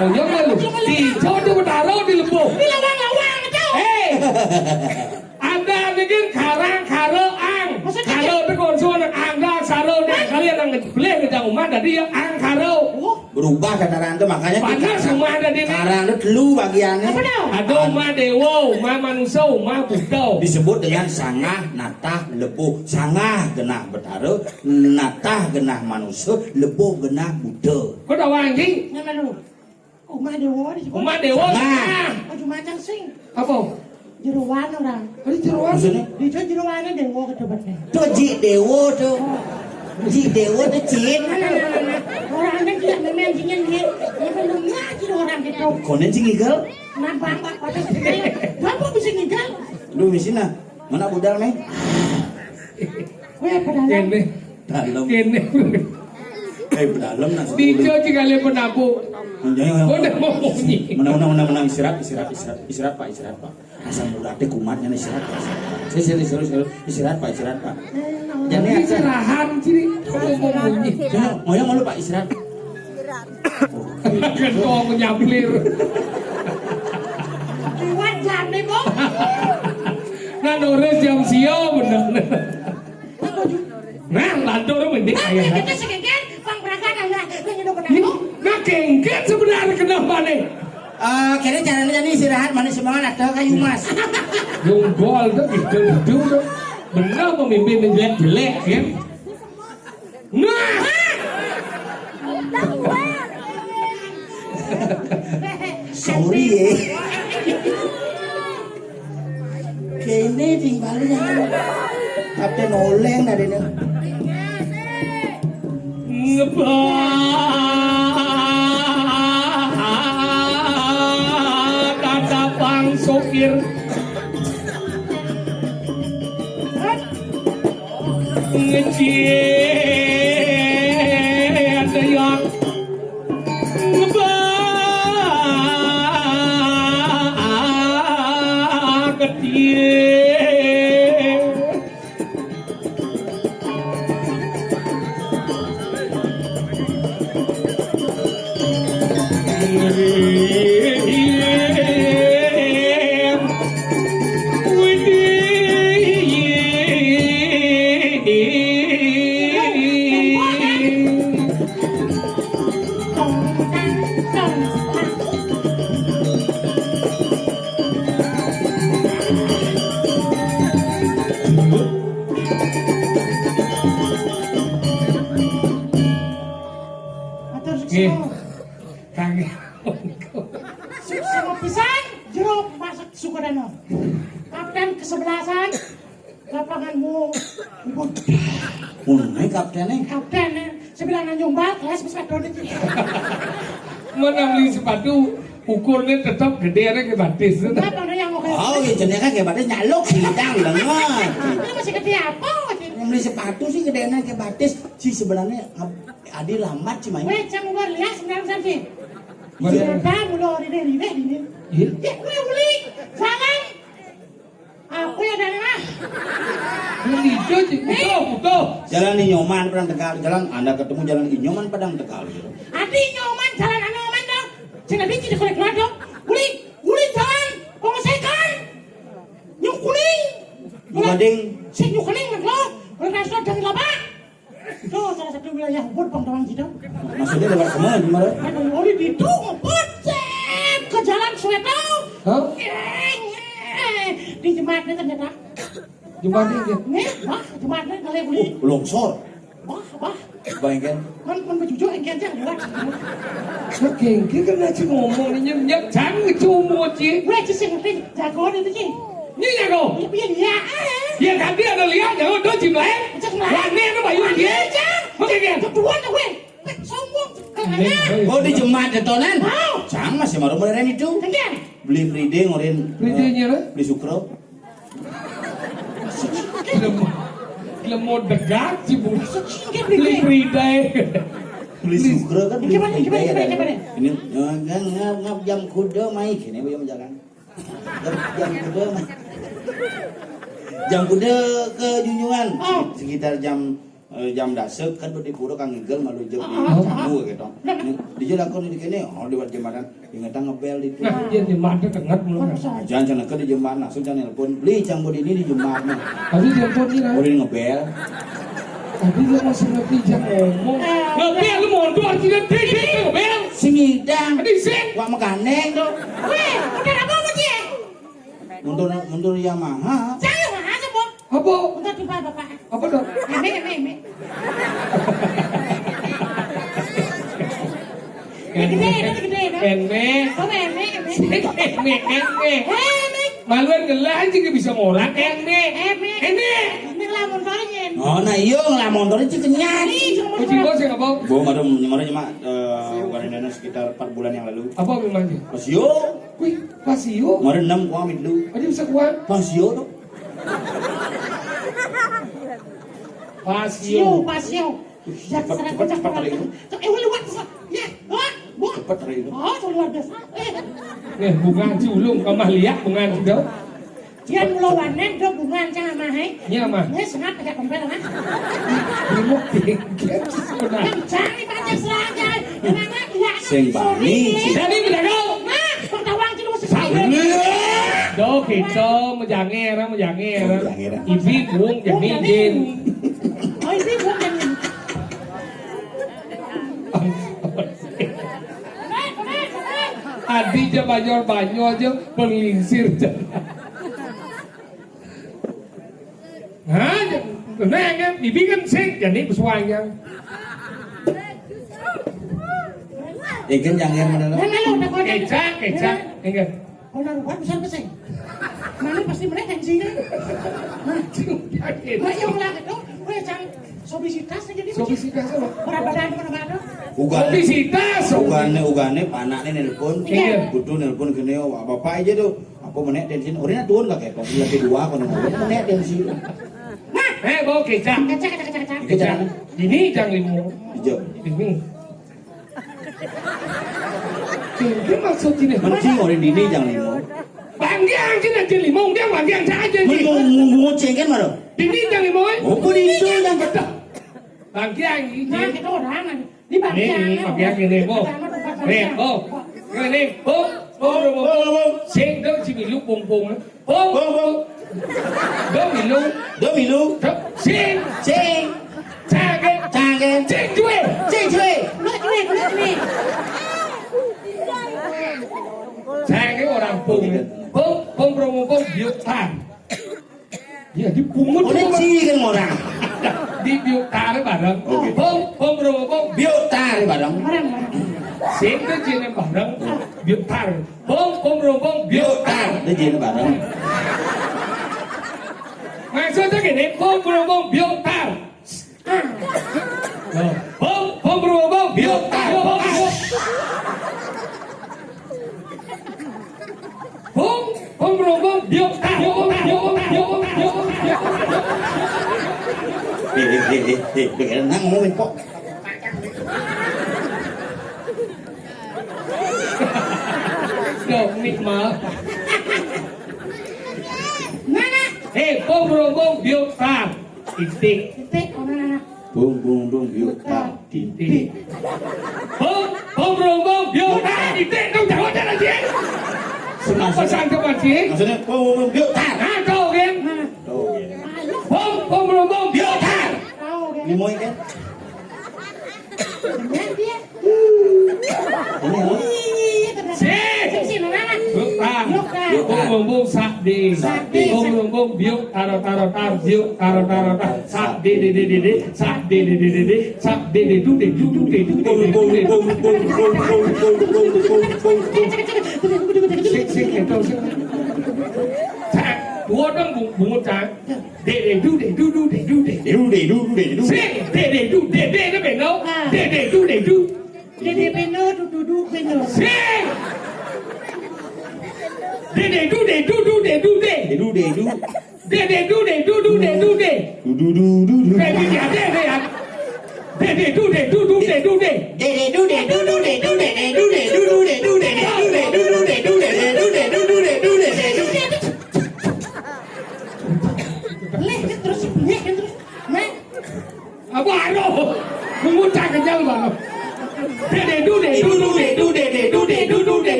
Oh ya malu. Di jodoh taruh di lembut.
Ini lawang itu.
Anda bikin karang tadi yang angkaro.
Berubah dataran itu makanya
Panas rumah ada di
sekarang itu dulu bagiannya
ada ma dewa, ma manusia, ma buddha.
disebut dengan sangah, natah, lepuh. Sangah genah Betara, natah genah manusia, lepuh genah Buddha.
Kau tahu anjing?
Nama lu. Uma dewa disebut.
Uma dewa.
Nah.
Baju macam sing.
Apa?
Jeroan orang.
Ada jeroan.
Maksudnya?
Di jeroannya dewa kedebatnya.
Itu Ji Dewo tuh. Ji Dewo tuh Cin.
Orang kan tidak memang jingin dia. Dia belum ngaji orang gitu.
Konen sih ngigel.
Nampak pada segala. Kenapa bisa ngigel?
Lu misina. Mana budal nih?
Gue padahal.
Kene,
Dalam.
kene.
Dalam nasi.
Dijo jika le penabu. Kau dah mau bunyi.
Menang istirahat pak. Asal budak teh kumatnya istirahat. Istirahat pak.
Jadi istirahat sini. Kau mau bunyi.
Jangan, mau yang malu pak istirahat.
Kan kau menyamplir.
Lewat jam nih bos.
Nah nores jam siang bener. Nah lantur mending ayah.
Kita segenggen, pang berangkat ayah. Yang hidup benar.
Nah kengken sebenarnya kenapa nih?
Kira caranya jadi istirahat mana semangat atau kayu mas.
Jonggol tuh gitu tuh. Benar pemimpin menjelek-jelek kan? Nah.
Sorry ya. Kene tinggalnya. Kapten oleng dari ini.
Kata pang sopir ngeciet yang kangen.
Sama pisan, jeruk masak Sukadana. Kapten kesebelasan, lapanganmu ribut.
Naik kaptennya.
Kapten, sebelah nanjung bal, kelas besar donit.
Mana beli sepatu ukurnya tetap gede ada ke batis.
Kenapa ada yang mau kayak
Oh, ya jenenge kayak batis nyaluk hidang lengan.
Ini masih gede apa?
Yang beli sepatu sih gedean kayak batis. Si sebenarnya Adi lambat sih main.
Weh, jangan luar lihat sebenarnya sih.
Mana?
Siapa mulu ribet ini?
Iya.
Ya, uli, jangan. Aku ya dari mah.
Beli betul.
Jalan Inyoman Padang Tegal, jalan Anda ketemu jalan Inyoman Padang Tegal gitu.
Adi nyoman, jalan anu nyoman dong. Jangan bici di kulit keluar dong. Uli jalan. Kau ngesekan. Nyuk kuning.
Gading.
Si nyuk kuning ngeklok. Kulit rasa dari laba. Itu salah satu wilayah Ubud Bang Tawang gitu.
Maksudnya lewat kemana gimana?
Ada uli di itu ngebut. Ke jalan Suwetau.
Hah?
Di jembatan ternyata.
Jembatan dia.
Nih, wah, jembatan kali uli.
Longsor.
Wah.
Bayangkan.
Man berjujur engke aja lewat.
Nah kengken kan aja ngomong ini nyak jangan ngecumut sih.
Gue sih ngerti jago itu sih.
Ini jago.
Iya dia.
Ya tadi ada lihat ya udah jimlek. Wani itu bayu dia. Oke kan.
Keduan gue. Sombong. Katanya.
Oh di jemaat detonan?
Wow.
Cang masih baru beneran itu.
Engke.
Beli Friday ngorin.
Fridaynya lah.
Beli Sukro.
Mau dekat sih bu.
Engke
Beli Friday.
Beli Sukro kan beli
Gimana?
Ini ngap jam kuda mai kini belum jalan. Jam kuda mai. Jam kuda ke Junjungan sekitar jam dasar kan di pura Kang Igel malu jauh di Jambu gitu. Di jalan kau di kene di buat jembatan ingetan ngebel itu.
Nah dia jembatan tengah mulu.
Jangan ke di jembatan langsung jangan telepon beli canggut ini di jembatan.
Tapi telepon ini lah.
Udah ngebel.
Tadi lu masih ngerti jam ngomong. Ngerti lu mondor tidak dik bel.
Sing ngidang.
Tadi sing.
Wak meganeng tuh.
Weh, udah apa mau dia?
Mundur Yamaha.
Jangan lah aja, Bok.
Apa?
Udah tiba Bapak.
Apa dong?
Eme. Gede.
Eme.
Oh, eme.
Eme. Maluan gelah aja gak bisa ngorang. Eme.
Ini lamun soalnya.
Oh nah iya ngelamun terus kenyang.
Kuci bos yang apa?
Bo madam nyemak kemarin sekitar 4 bulan yang lalu.
Apa memangnya?
Pasio.
Wih, pasio.
Kemarin 6 kuah mindu.
Aja bisa kuat.
Pasio tuh.
Pasio.
Cepat hari itu.
Luar biasa. Ya, Bu.
Cepat hari itu.
Oh, luar biasa.
Nih, bunga culung kamah liat bunga sudah.
Dia mula wanen do bungan cang mah he.
Nya mah.
Ini sengat pakai kompel mah.
Dimuk tingkat sebenarnya.
Kencang nih banyak serangga. Mana dia?
Sing bani.
Jadi bedago.
Nah, pengtawang itu mesti
Do kita menjanger. Ibi buang jadi jin.
Oh, ini bukan.
Adi aja banyor aja pelingsir jalan. Hah? Nah kan, Ibi kan sing jadi pesuanya.
Ikan jangan mana
Nah, lu udah kau
Kecak, enggak.
Oh, naruhan besar besar. Mana pasti mereka yang sini. Nah, yang lagi tuh, gue cang sobisitas aja di
Sobisitas apa?
Badan.
Obesitas.
Ugane panaknya nelpon.
Iya.
Butuh nelpon kene bapak aja tuh. Apa menek tensin? Orangnya turun gak kayak lagi dua kan menek tensin.
Bawa kecak.
Kecak.
Ini jangan limu.
Hijau.
Ini. Ini maksud ini.
Mencing orang dini jangan limo.
Banggiang cina cina limong dia banggiang saja.
Mencing kan mana?
Ini jangan limong.
Oh itu yang
betul. Banggiang ini.
Nah, kita orang di
Ini
bangkian.
ini bo. Ini bo. Sing do cimilu pung. Bo. Do milu. Sing. Cagen. Cing cuy.
Lu cuy.
Cagen orang pung. Pung biutan. Ya di pungut.
Orang sih kan orang.
Di biutan bareng.
Oke.
Pung
Biota barang.
Orang.
Sing do cina bareng. Biutan. Pung
Biota dia jadi barang.
Maksudnya gini, pom biotar. Pom biotar. Pom biotar.
Nang ngomongin kok.
Dok, nikmat.
Mana?
Pom biotar. Titik.
Titik orang.
Bung biota.
Titik. Pom biotar. Titik. Kau jawab jalan sih. Pesan ke masjid.
Maksudnya bung biota.
Nah, kau kan? Pom biotar.
Tahu kan?
Limoy kan?
Benar dia.
Ini apa?
Sini mana?
Bung sakdi. Bung biuk taro biuk taro sakdi sakdi sik itu sik. Dua dong bungut cang. De du. Sik de nó bền đâu. De du.
Dede beno duduk beno.
Sik. De du.
Terus terus. Nah,
Apa anu? Mengucap ke jalan. Du.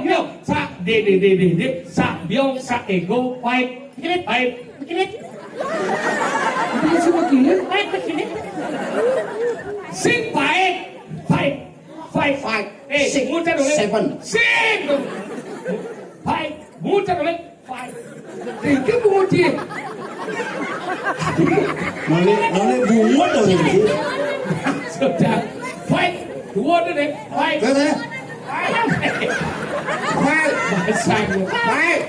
Yo. Sa de. Sa biong sa ego. Pipe.
Kira.
Itu semua gini.
Pahit begini.
Sing pahit. Pahit. Pahit.
Five,
Sing muter oleh.
seven.
Sing. Pahit. Muter oleh. Pahit. Iki bungut dia.
Noleh bunga tuh ini.
Sudah. Pahit. Dua deh. Pahit.
Kata,
Pahit. Bahasanya. Pahit.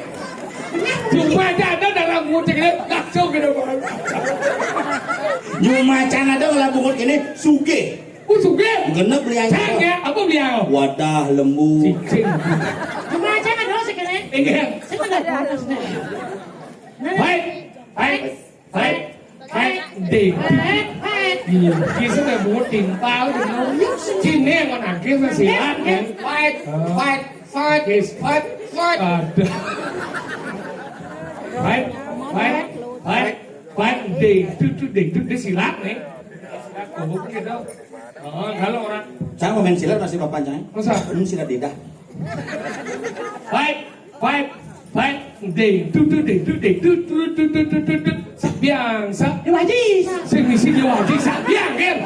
Cuma ada dalam muter ini. Langsung gitu.
Jumacan ada kalau bungut ini suge.
Suge.
Genep liang.
Cangnya. Apa beliau?
Wadah lembu.
Cicing.
Cuma jangan doang sekali.
Enggak.
Saya tidak panas nih.
Pahit. Pahit. Pahit. Pahit. Đi.
Pahit, pahit.
Kisah dah buat timpal gitu. Cine yang mana kisah silat kan?
Fight, fight, fight,
Kis.
fight, fight.
Ada. Pahit. Pahit. Pahit. Pahit. Di silat nih. Silat kubuk gitu. Oh, kalau orang
Saya mau main silat masih bapak jangan.
masa
Silat lidah.
Pahit. Pahit. Pahit. Sabiang.
Diwaji.
Semisi diwaji sabiang kan?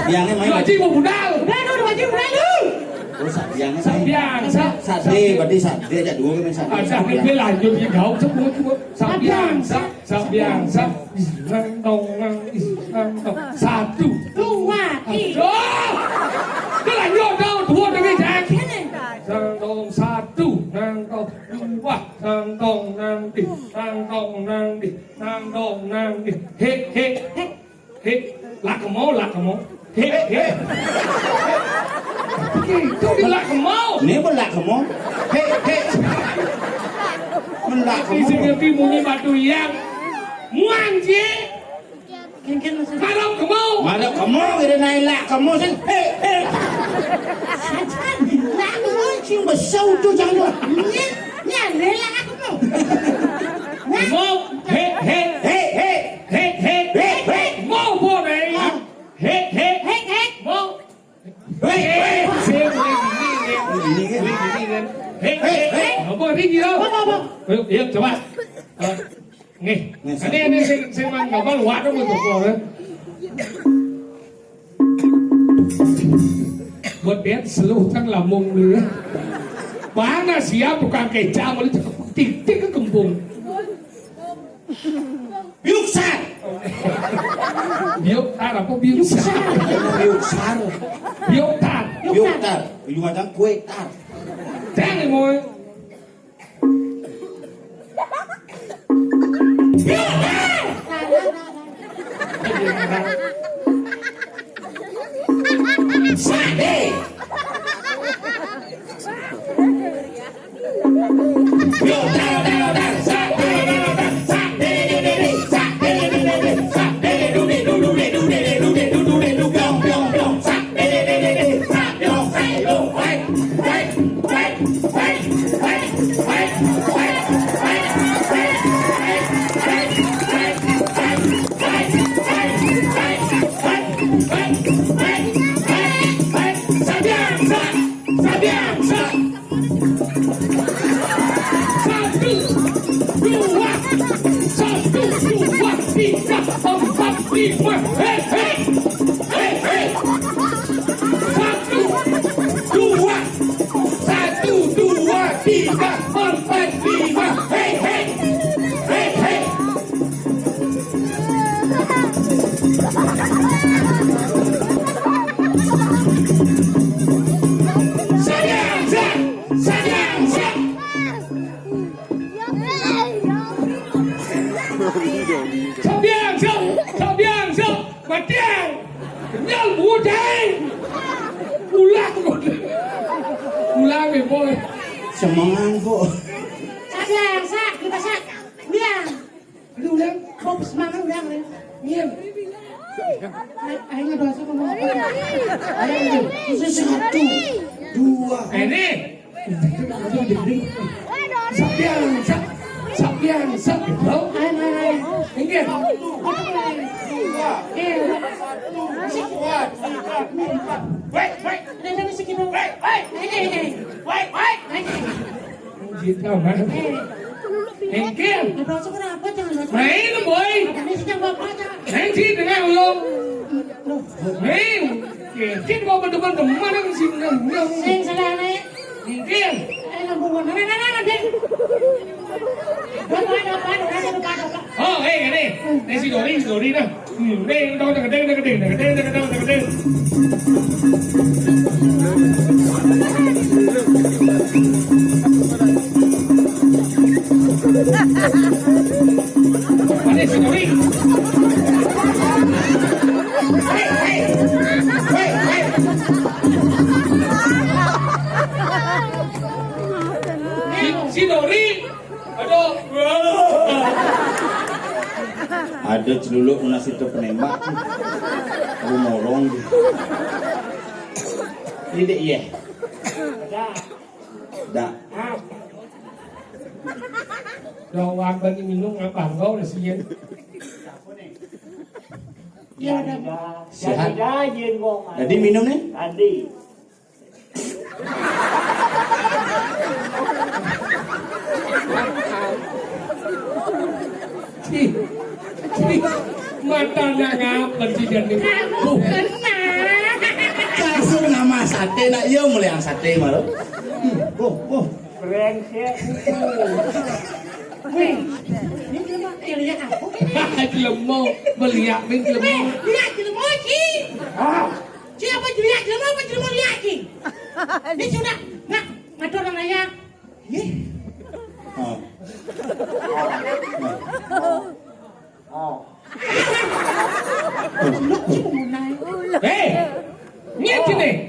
Biangnya main.
Diwaji mau budal.
Udah, diwaji udah lu.
Oh, biangnya main.
Sabiang.
Sade, berarti sade aja dua kan sade.
Sa cái là nhiều gì đâu chứ không có sabiang sa nang dong satu
Dua, tiga.
cái là nhiều đâu thua được cái chàng
Ini.
nang dong satu nang dong dua nang dong nang di nang dong nang di nang dong nang di he he lạc mo he itu di lạc mo
Nếu có lạc không? Hei. Mình lạc
di
không?
sini bunyi batu yang muan je
Kengken masih.
marah kamu
Mà đâu không cái này lạc không chứ. Hei.
Sajan. Lah aku mau cium besau tu jangan. Ni aneh lah aku mau.
mau he mau boleh he mau Không có thích gì đâu. Yên cho bạn. Nghe. Ini sing mang ngapa luat itu betul kan. Buat dia seluruh kan lamung dulu. Mana siap tukang kecap malah titik ke kembung.
Biuk sar.
Biok tar apa biok sar?
Biuk sar.
Biok tar.
Biuk tar. Biuk macam kue tar.
Jangan môi.
Sade. Biuk tar. Semangat po.
Sabiang, sak, kita sak. Ulang.
Aduh ulang.
Kau semangat ulang.
Diam.
Akhirnya dosa kamu apa? Ayo,
Satu, dua.
Ini. Sabiang. Tahu?
ayo.
Ingat.
Wait.
Ada sekitar.
Kita mana? Engkel.
Dosa kenapa jangan dosa?
Main boy.
Ini sedang bapak jangan.
Nanti Nih, kecil kau bener-bener yang sing
Sing sadane.
mungkin.
Lambungan. Nah, deh. Depan.
Oh, ini si Dori dah. Nih, udah gede. Ini si Dori. Si Dori. Aduh.
Ada celuluk nasi itu penembak. Aku morong. Ini dek iya. Dah.
Doang bagi minum apa kau udah sian.
Ya udah.
Sehat.
Jadi
Jadi minum nih.
Tadi.
Matanya ngapen sih jadi.
Kamu kena.
Langsung nama sate nak iya mulai yang sate malu. Oh.
Brengsek.
Weh, ini cuma lihat aku.
Jelemo beliak nih
Weh,
jelemo.
lihat jelemo Ci. Siapa lihat jelemo apa jelemo lihat Ci? Ini sudah ngatur orang ayah.
Oh.
Lu Ci mengenai.
Nghiện chứ này.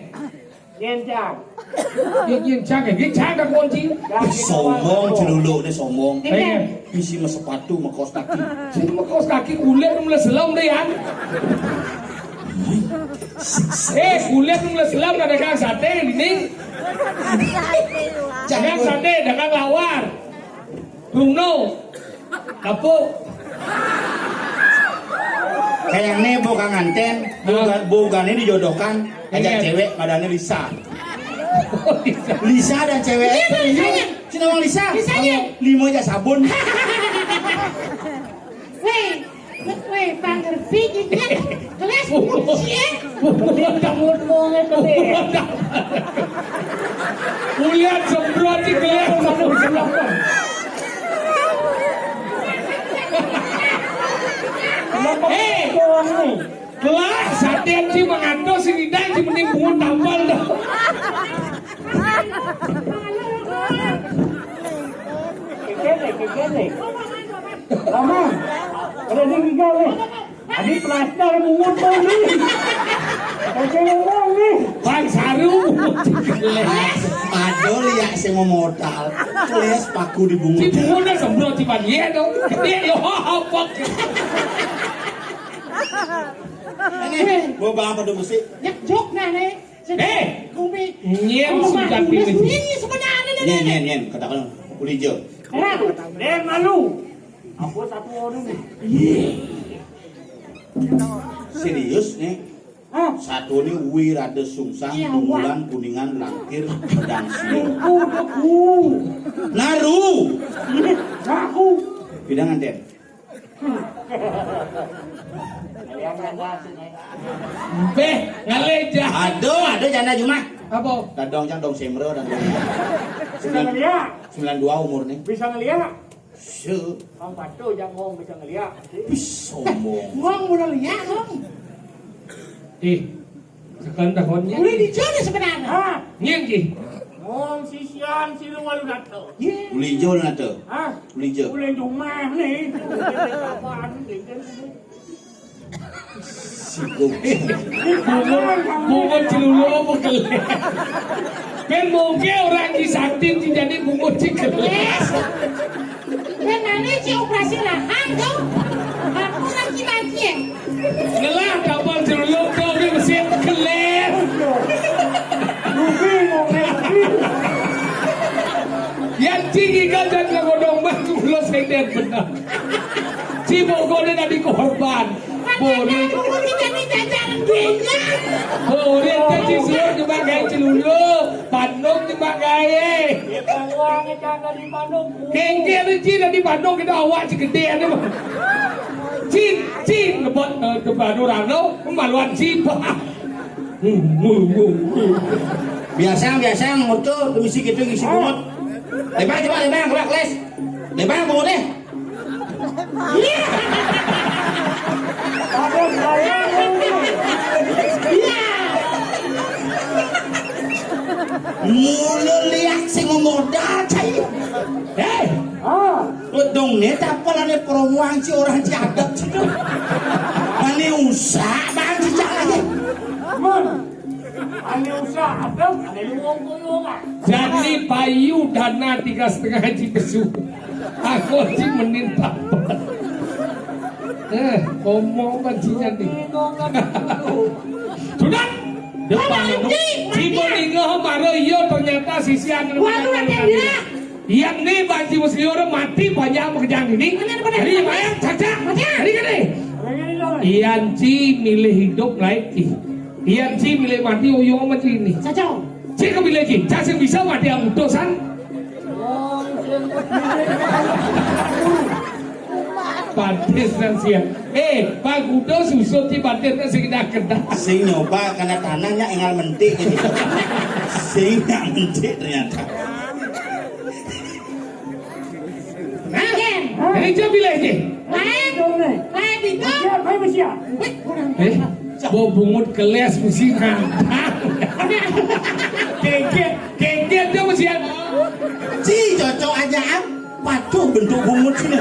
Nhân chàng.
Nghiện cha cái cha các con chi.
Sombong celuluk ni sombong.
Đây
Isi mas sepatu mas kaos kaki.
Sini mah kaos kaki kulit nung selam deh ya. Kulit nung selam ada dagang sate ini. Dagang sate, dagang lawar. Bruno. Kapuk.
Kayak ini bukan nganten, bukan ini dijodohkan. Ajak cewek, badannya Lisa. Lisa dan cewek.
Lisanya.
Cina orang Lisa.
Lisanya.
Limo aja sabun.
Weh, banggar bijinya. Kelas Ci.
Kamu tadi.
Uliat semprot di kelas sabun selatan. Kelas sate si menganto si Nidang si mending bungut tampal dah.
Kekele. Lama. Ada di gigau ni. Adi plaster mungut kau ni. Kekele orang ni.
Bang Saru kelas.
Aduh lihat saya mau modal. Kelas paku
Si
dibungut.
bungut dah semprot si Pania dong. Dia yo apa?
Mau bawa pada musik.
Yak jok na ne. Kumi.
Nyen sudah pilih.
Ini sebenarnya
Nyen, katakan ulijo.
Dan malu. Aku satu orang ni.
Serius nih. Satu ini Wirada Sungsang, Tunggulan, Kuningan, Langkir, dan Sio. Naru.
Aku.
Bidang anten.
Beh, ngaleja.
Ada janda cuma.
Apa?
Dadong dong semro dan
Bisa ngeliat.
92 umur nih.
Bisa ngeliat.
Se,
Ang pato yang ngomong bisa ngeliat.
sombong.
Ngong mula lihat ngong.
Sekarang dah konnya.
Uli dijodoh sebenarnya.
Hah?
Nyen ki.
Ngomong sisian si luar dato.
Ulijo na to.
Hah?
Ulijo.
Boleh rumah ni. Apaan ni?
Bungut cilulu apa keles? Ben mungkin orang disaktin jadi bungut cikeles.
Dan nanti si operasi rahang dong. Aku lagi mati.
Ngelah kapal cilulu kau ni mesin keles.
Rugi ngomong.
Yang tinggi kau jangan godong batu lo seder benar. Cibok dia tadi korban. Boleh.
Aku tidak jajaran dia.
Boleh jadi suruh dipakai cilulu, Bandung dipakai.
Kita uangnya jangan di Bandung.
Kengkir Cina di Bandung kita awak segede ni mah. Cin, ngebot baru rano kemaluan cipa.
Biasa motor misi gitu ngisi bungut. Lebang coba lebang gerak les. Lebang bungut deh.
Ada saya.
Mulur liak sing modal cai. Dong nih tapalane promoan si orang ciadat situ. Mane usah bang cicak lagi.
Ani usah ada luang-luangan.
Jadi payu dana 3,5 juta pesu. Aku sih meninta. Ngomong bancinya nih. Sudah. Depan Cibo ningoh maro iyo ternyata sisian.
Waduh, dia.
Yang nih banci musliore mati banyak pekerjaan ini. Jadi bayang caca. Jadi kan nih. Ianci milih hidup lagi. Ianci milih mati uyo macam ini.
Cacau.
Cik milih lagi. Cak bisa mati yang utusan. Batis dan siang. Pak Gudo susut di batisnya sekedar kedah.
Sing nyoba karena tanahnya engal mentik ini. Sing nggak mentik ternyata.
Nah, jadi coba pilih aja.
Lain itu.
Siap, hai siap.
Bawa bungut keles mesti ngantang. Kengket dia mesti ada.
Si cocok aja am. Patuh bentuk bungut sini.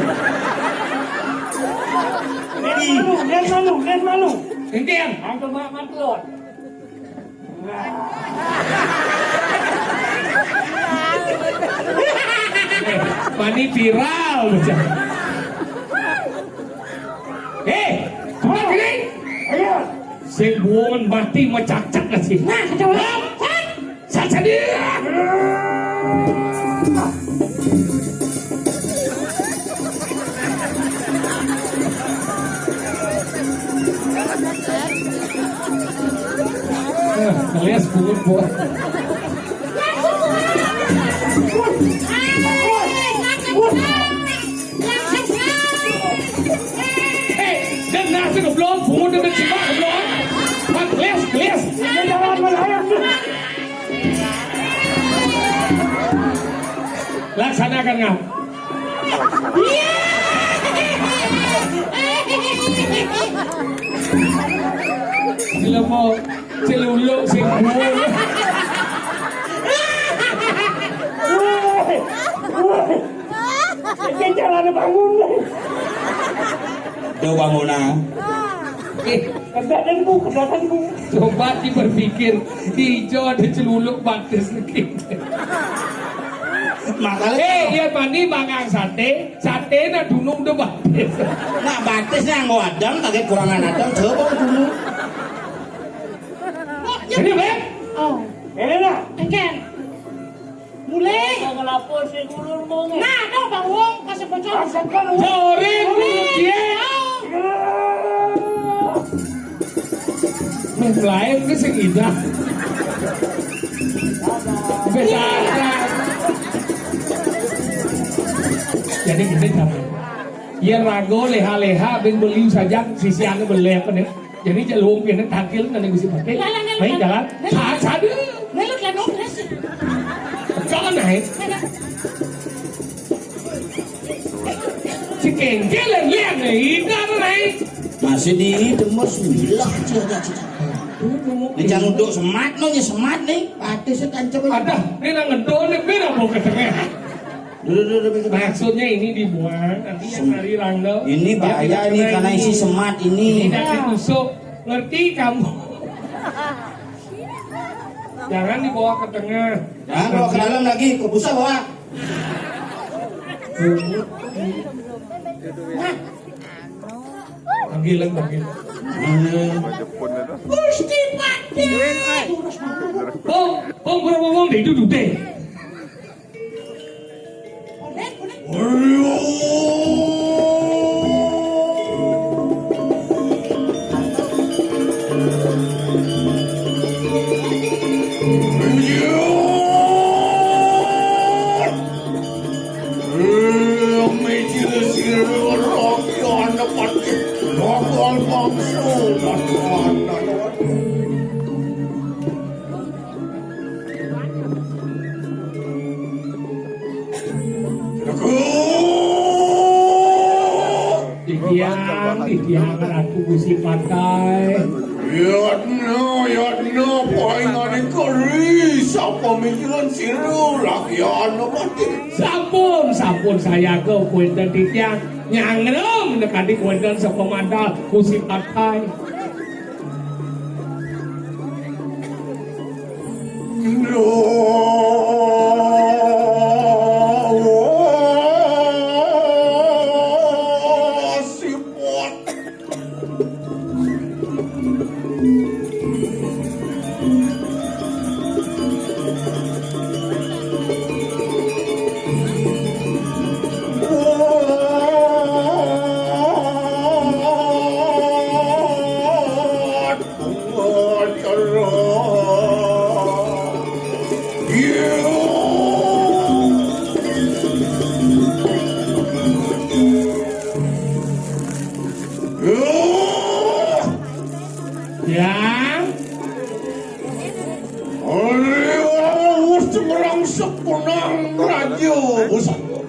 Lihat malu.
Kengket.
Aku makan telur.
Mani viral macam. Cepat gini.
Ayo.
Sing buangan mati macacak lah sih.
Nah, cacau.
Caca dia. Kalian bungut buat. Dan nasi keblon, bungut dengan cibak keblon. Pak keles.
Jangan melayang.
Laksanakan ngap. Bila mau celuluk sing buang.
Jangan bangun.
Do bangunan.
Kedatanku.
Coba berpikir di hijau ada celuluk batis lagi.
Makanya
Dia mandi makan sate na dunung de batis.
nah batisnya ngodam kaget kurangan adam coba dulu.
Ini beb.
Oh,
Elena.
engken. Mulai.
Jangan lapor si gulur mau.
Nah, dong Bang Wong kasih bocor.
Sore dia. Melayu ke segidah. Besar. Jadi gini sampai. Ya rago leha-leha ben beli saja sisiannya beli apa nih. Jadi jalur kena takil nanti bisa pakai. Baik jalan. Sadu.
Lelut lah dong, les.
Jangan naik. Si kengkel lihat nih, ini naik.
Masih di demus milah cina. Ini jangan duduk semat nih semat nih. Batisnya tancap aja.
Ada, ini nang ngedol nih beda mau ke tengah.
Duduk.
Maksudnya ini dibuang, nanti yang hari rangda.
Ini bahaya ini karena isi semat
Ini
ini.
nanti tusuk, ngerti kamu? Jangan dibawa ke tengah.
Nah, bawa ke dalam lagi, ke pusat bawa.
Panggil.
Gusti Pati.
Bong, ngomong deh, duduk deh. Dikiang aku gusi pantai.
Yatno, poin ada keri, siapa mikiran siru, lakian apa ti?
Sampun saya ke kuinten dikiang nyangrem dekati kuinten sepemandal gusi pantai.
Semenang sepunang raja.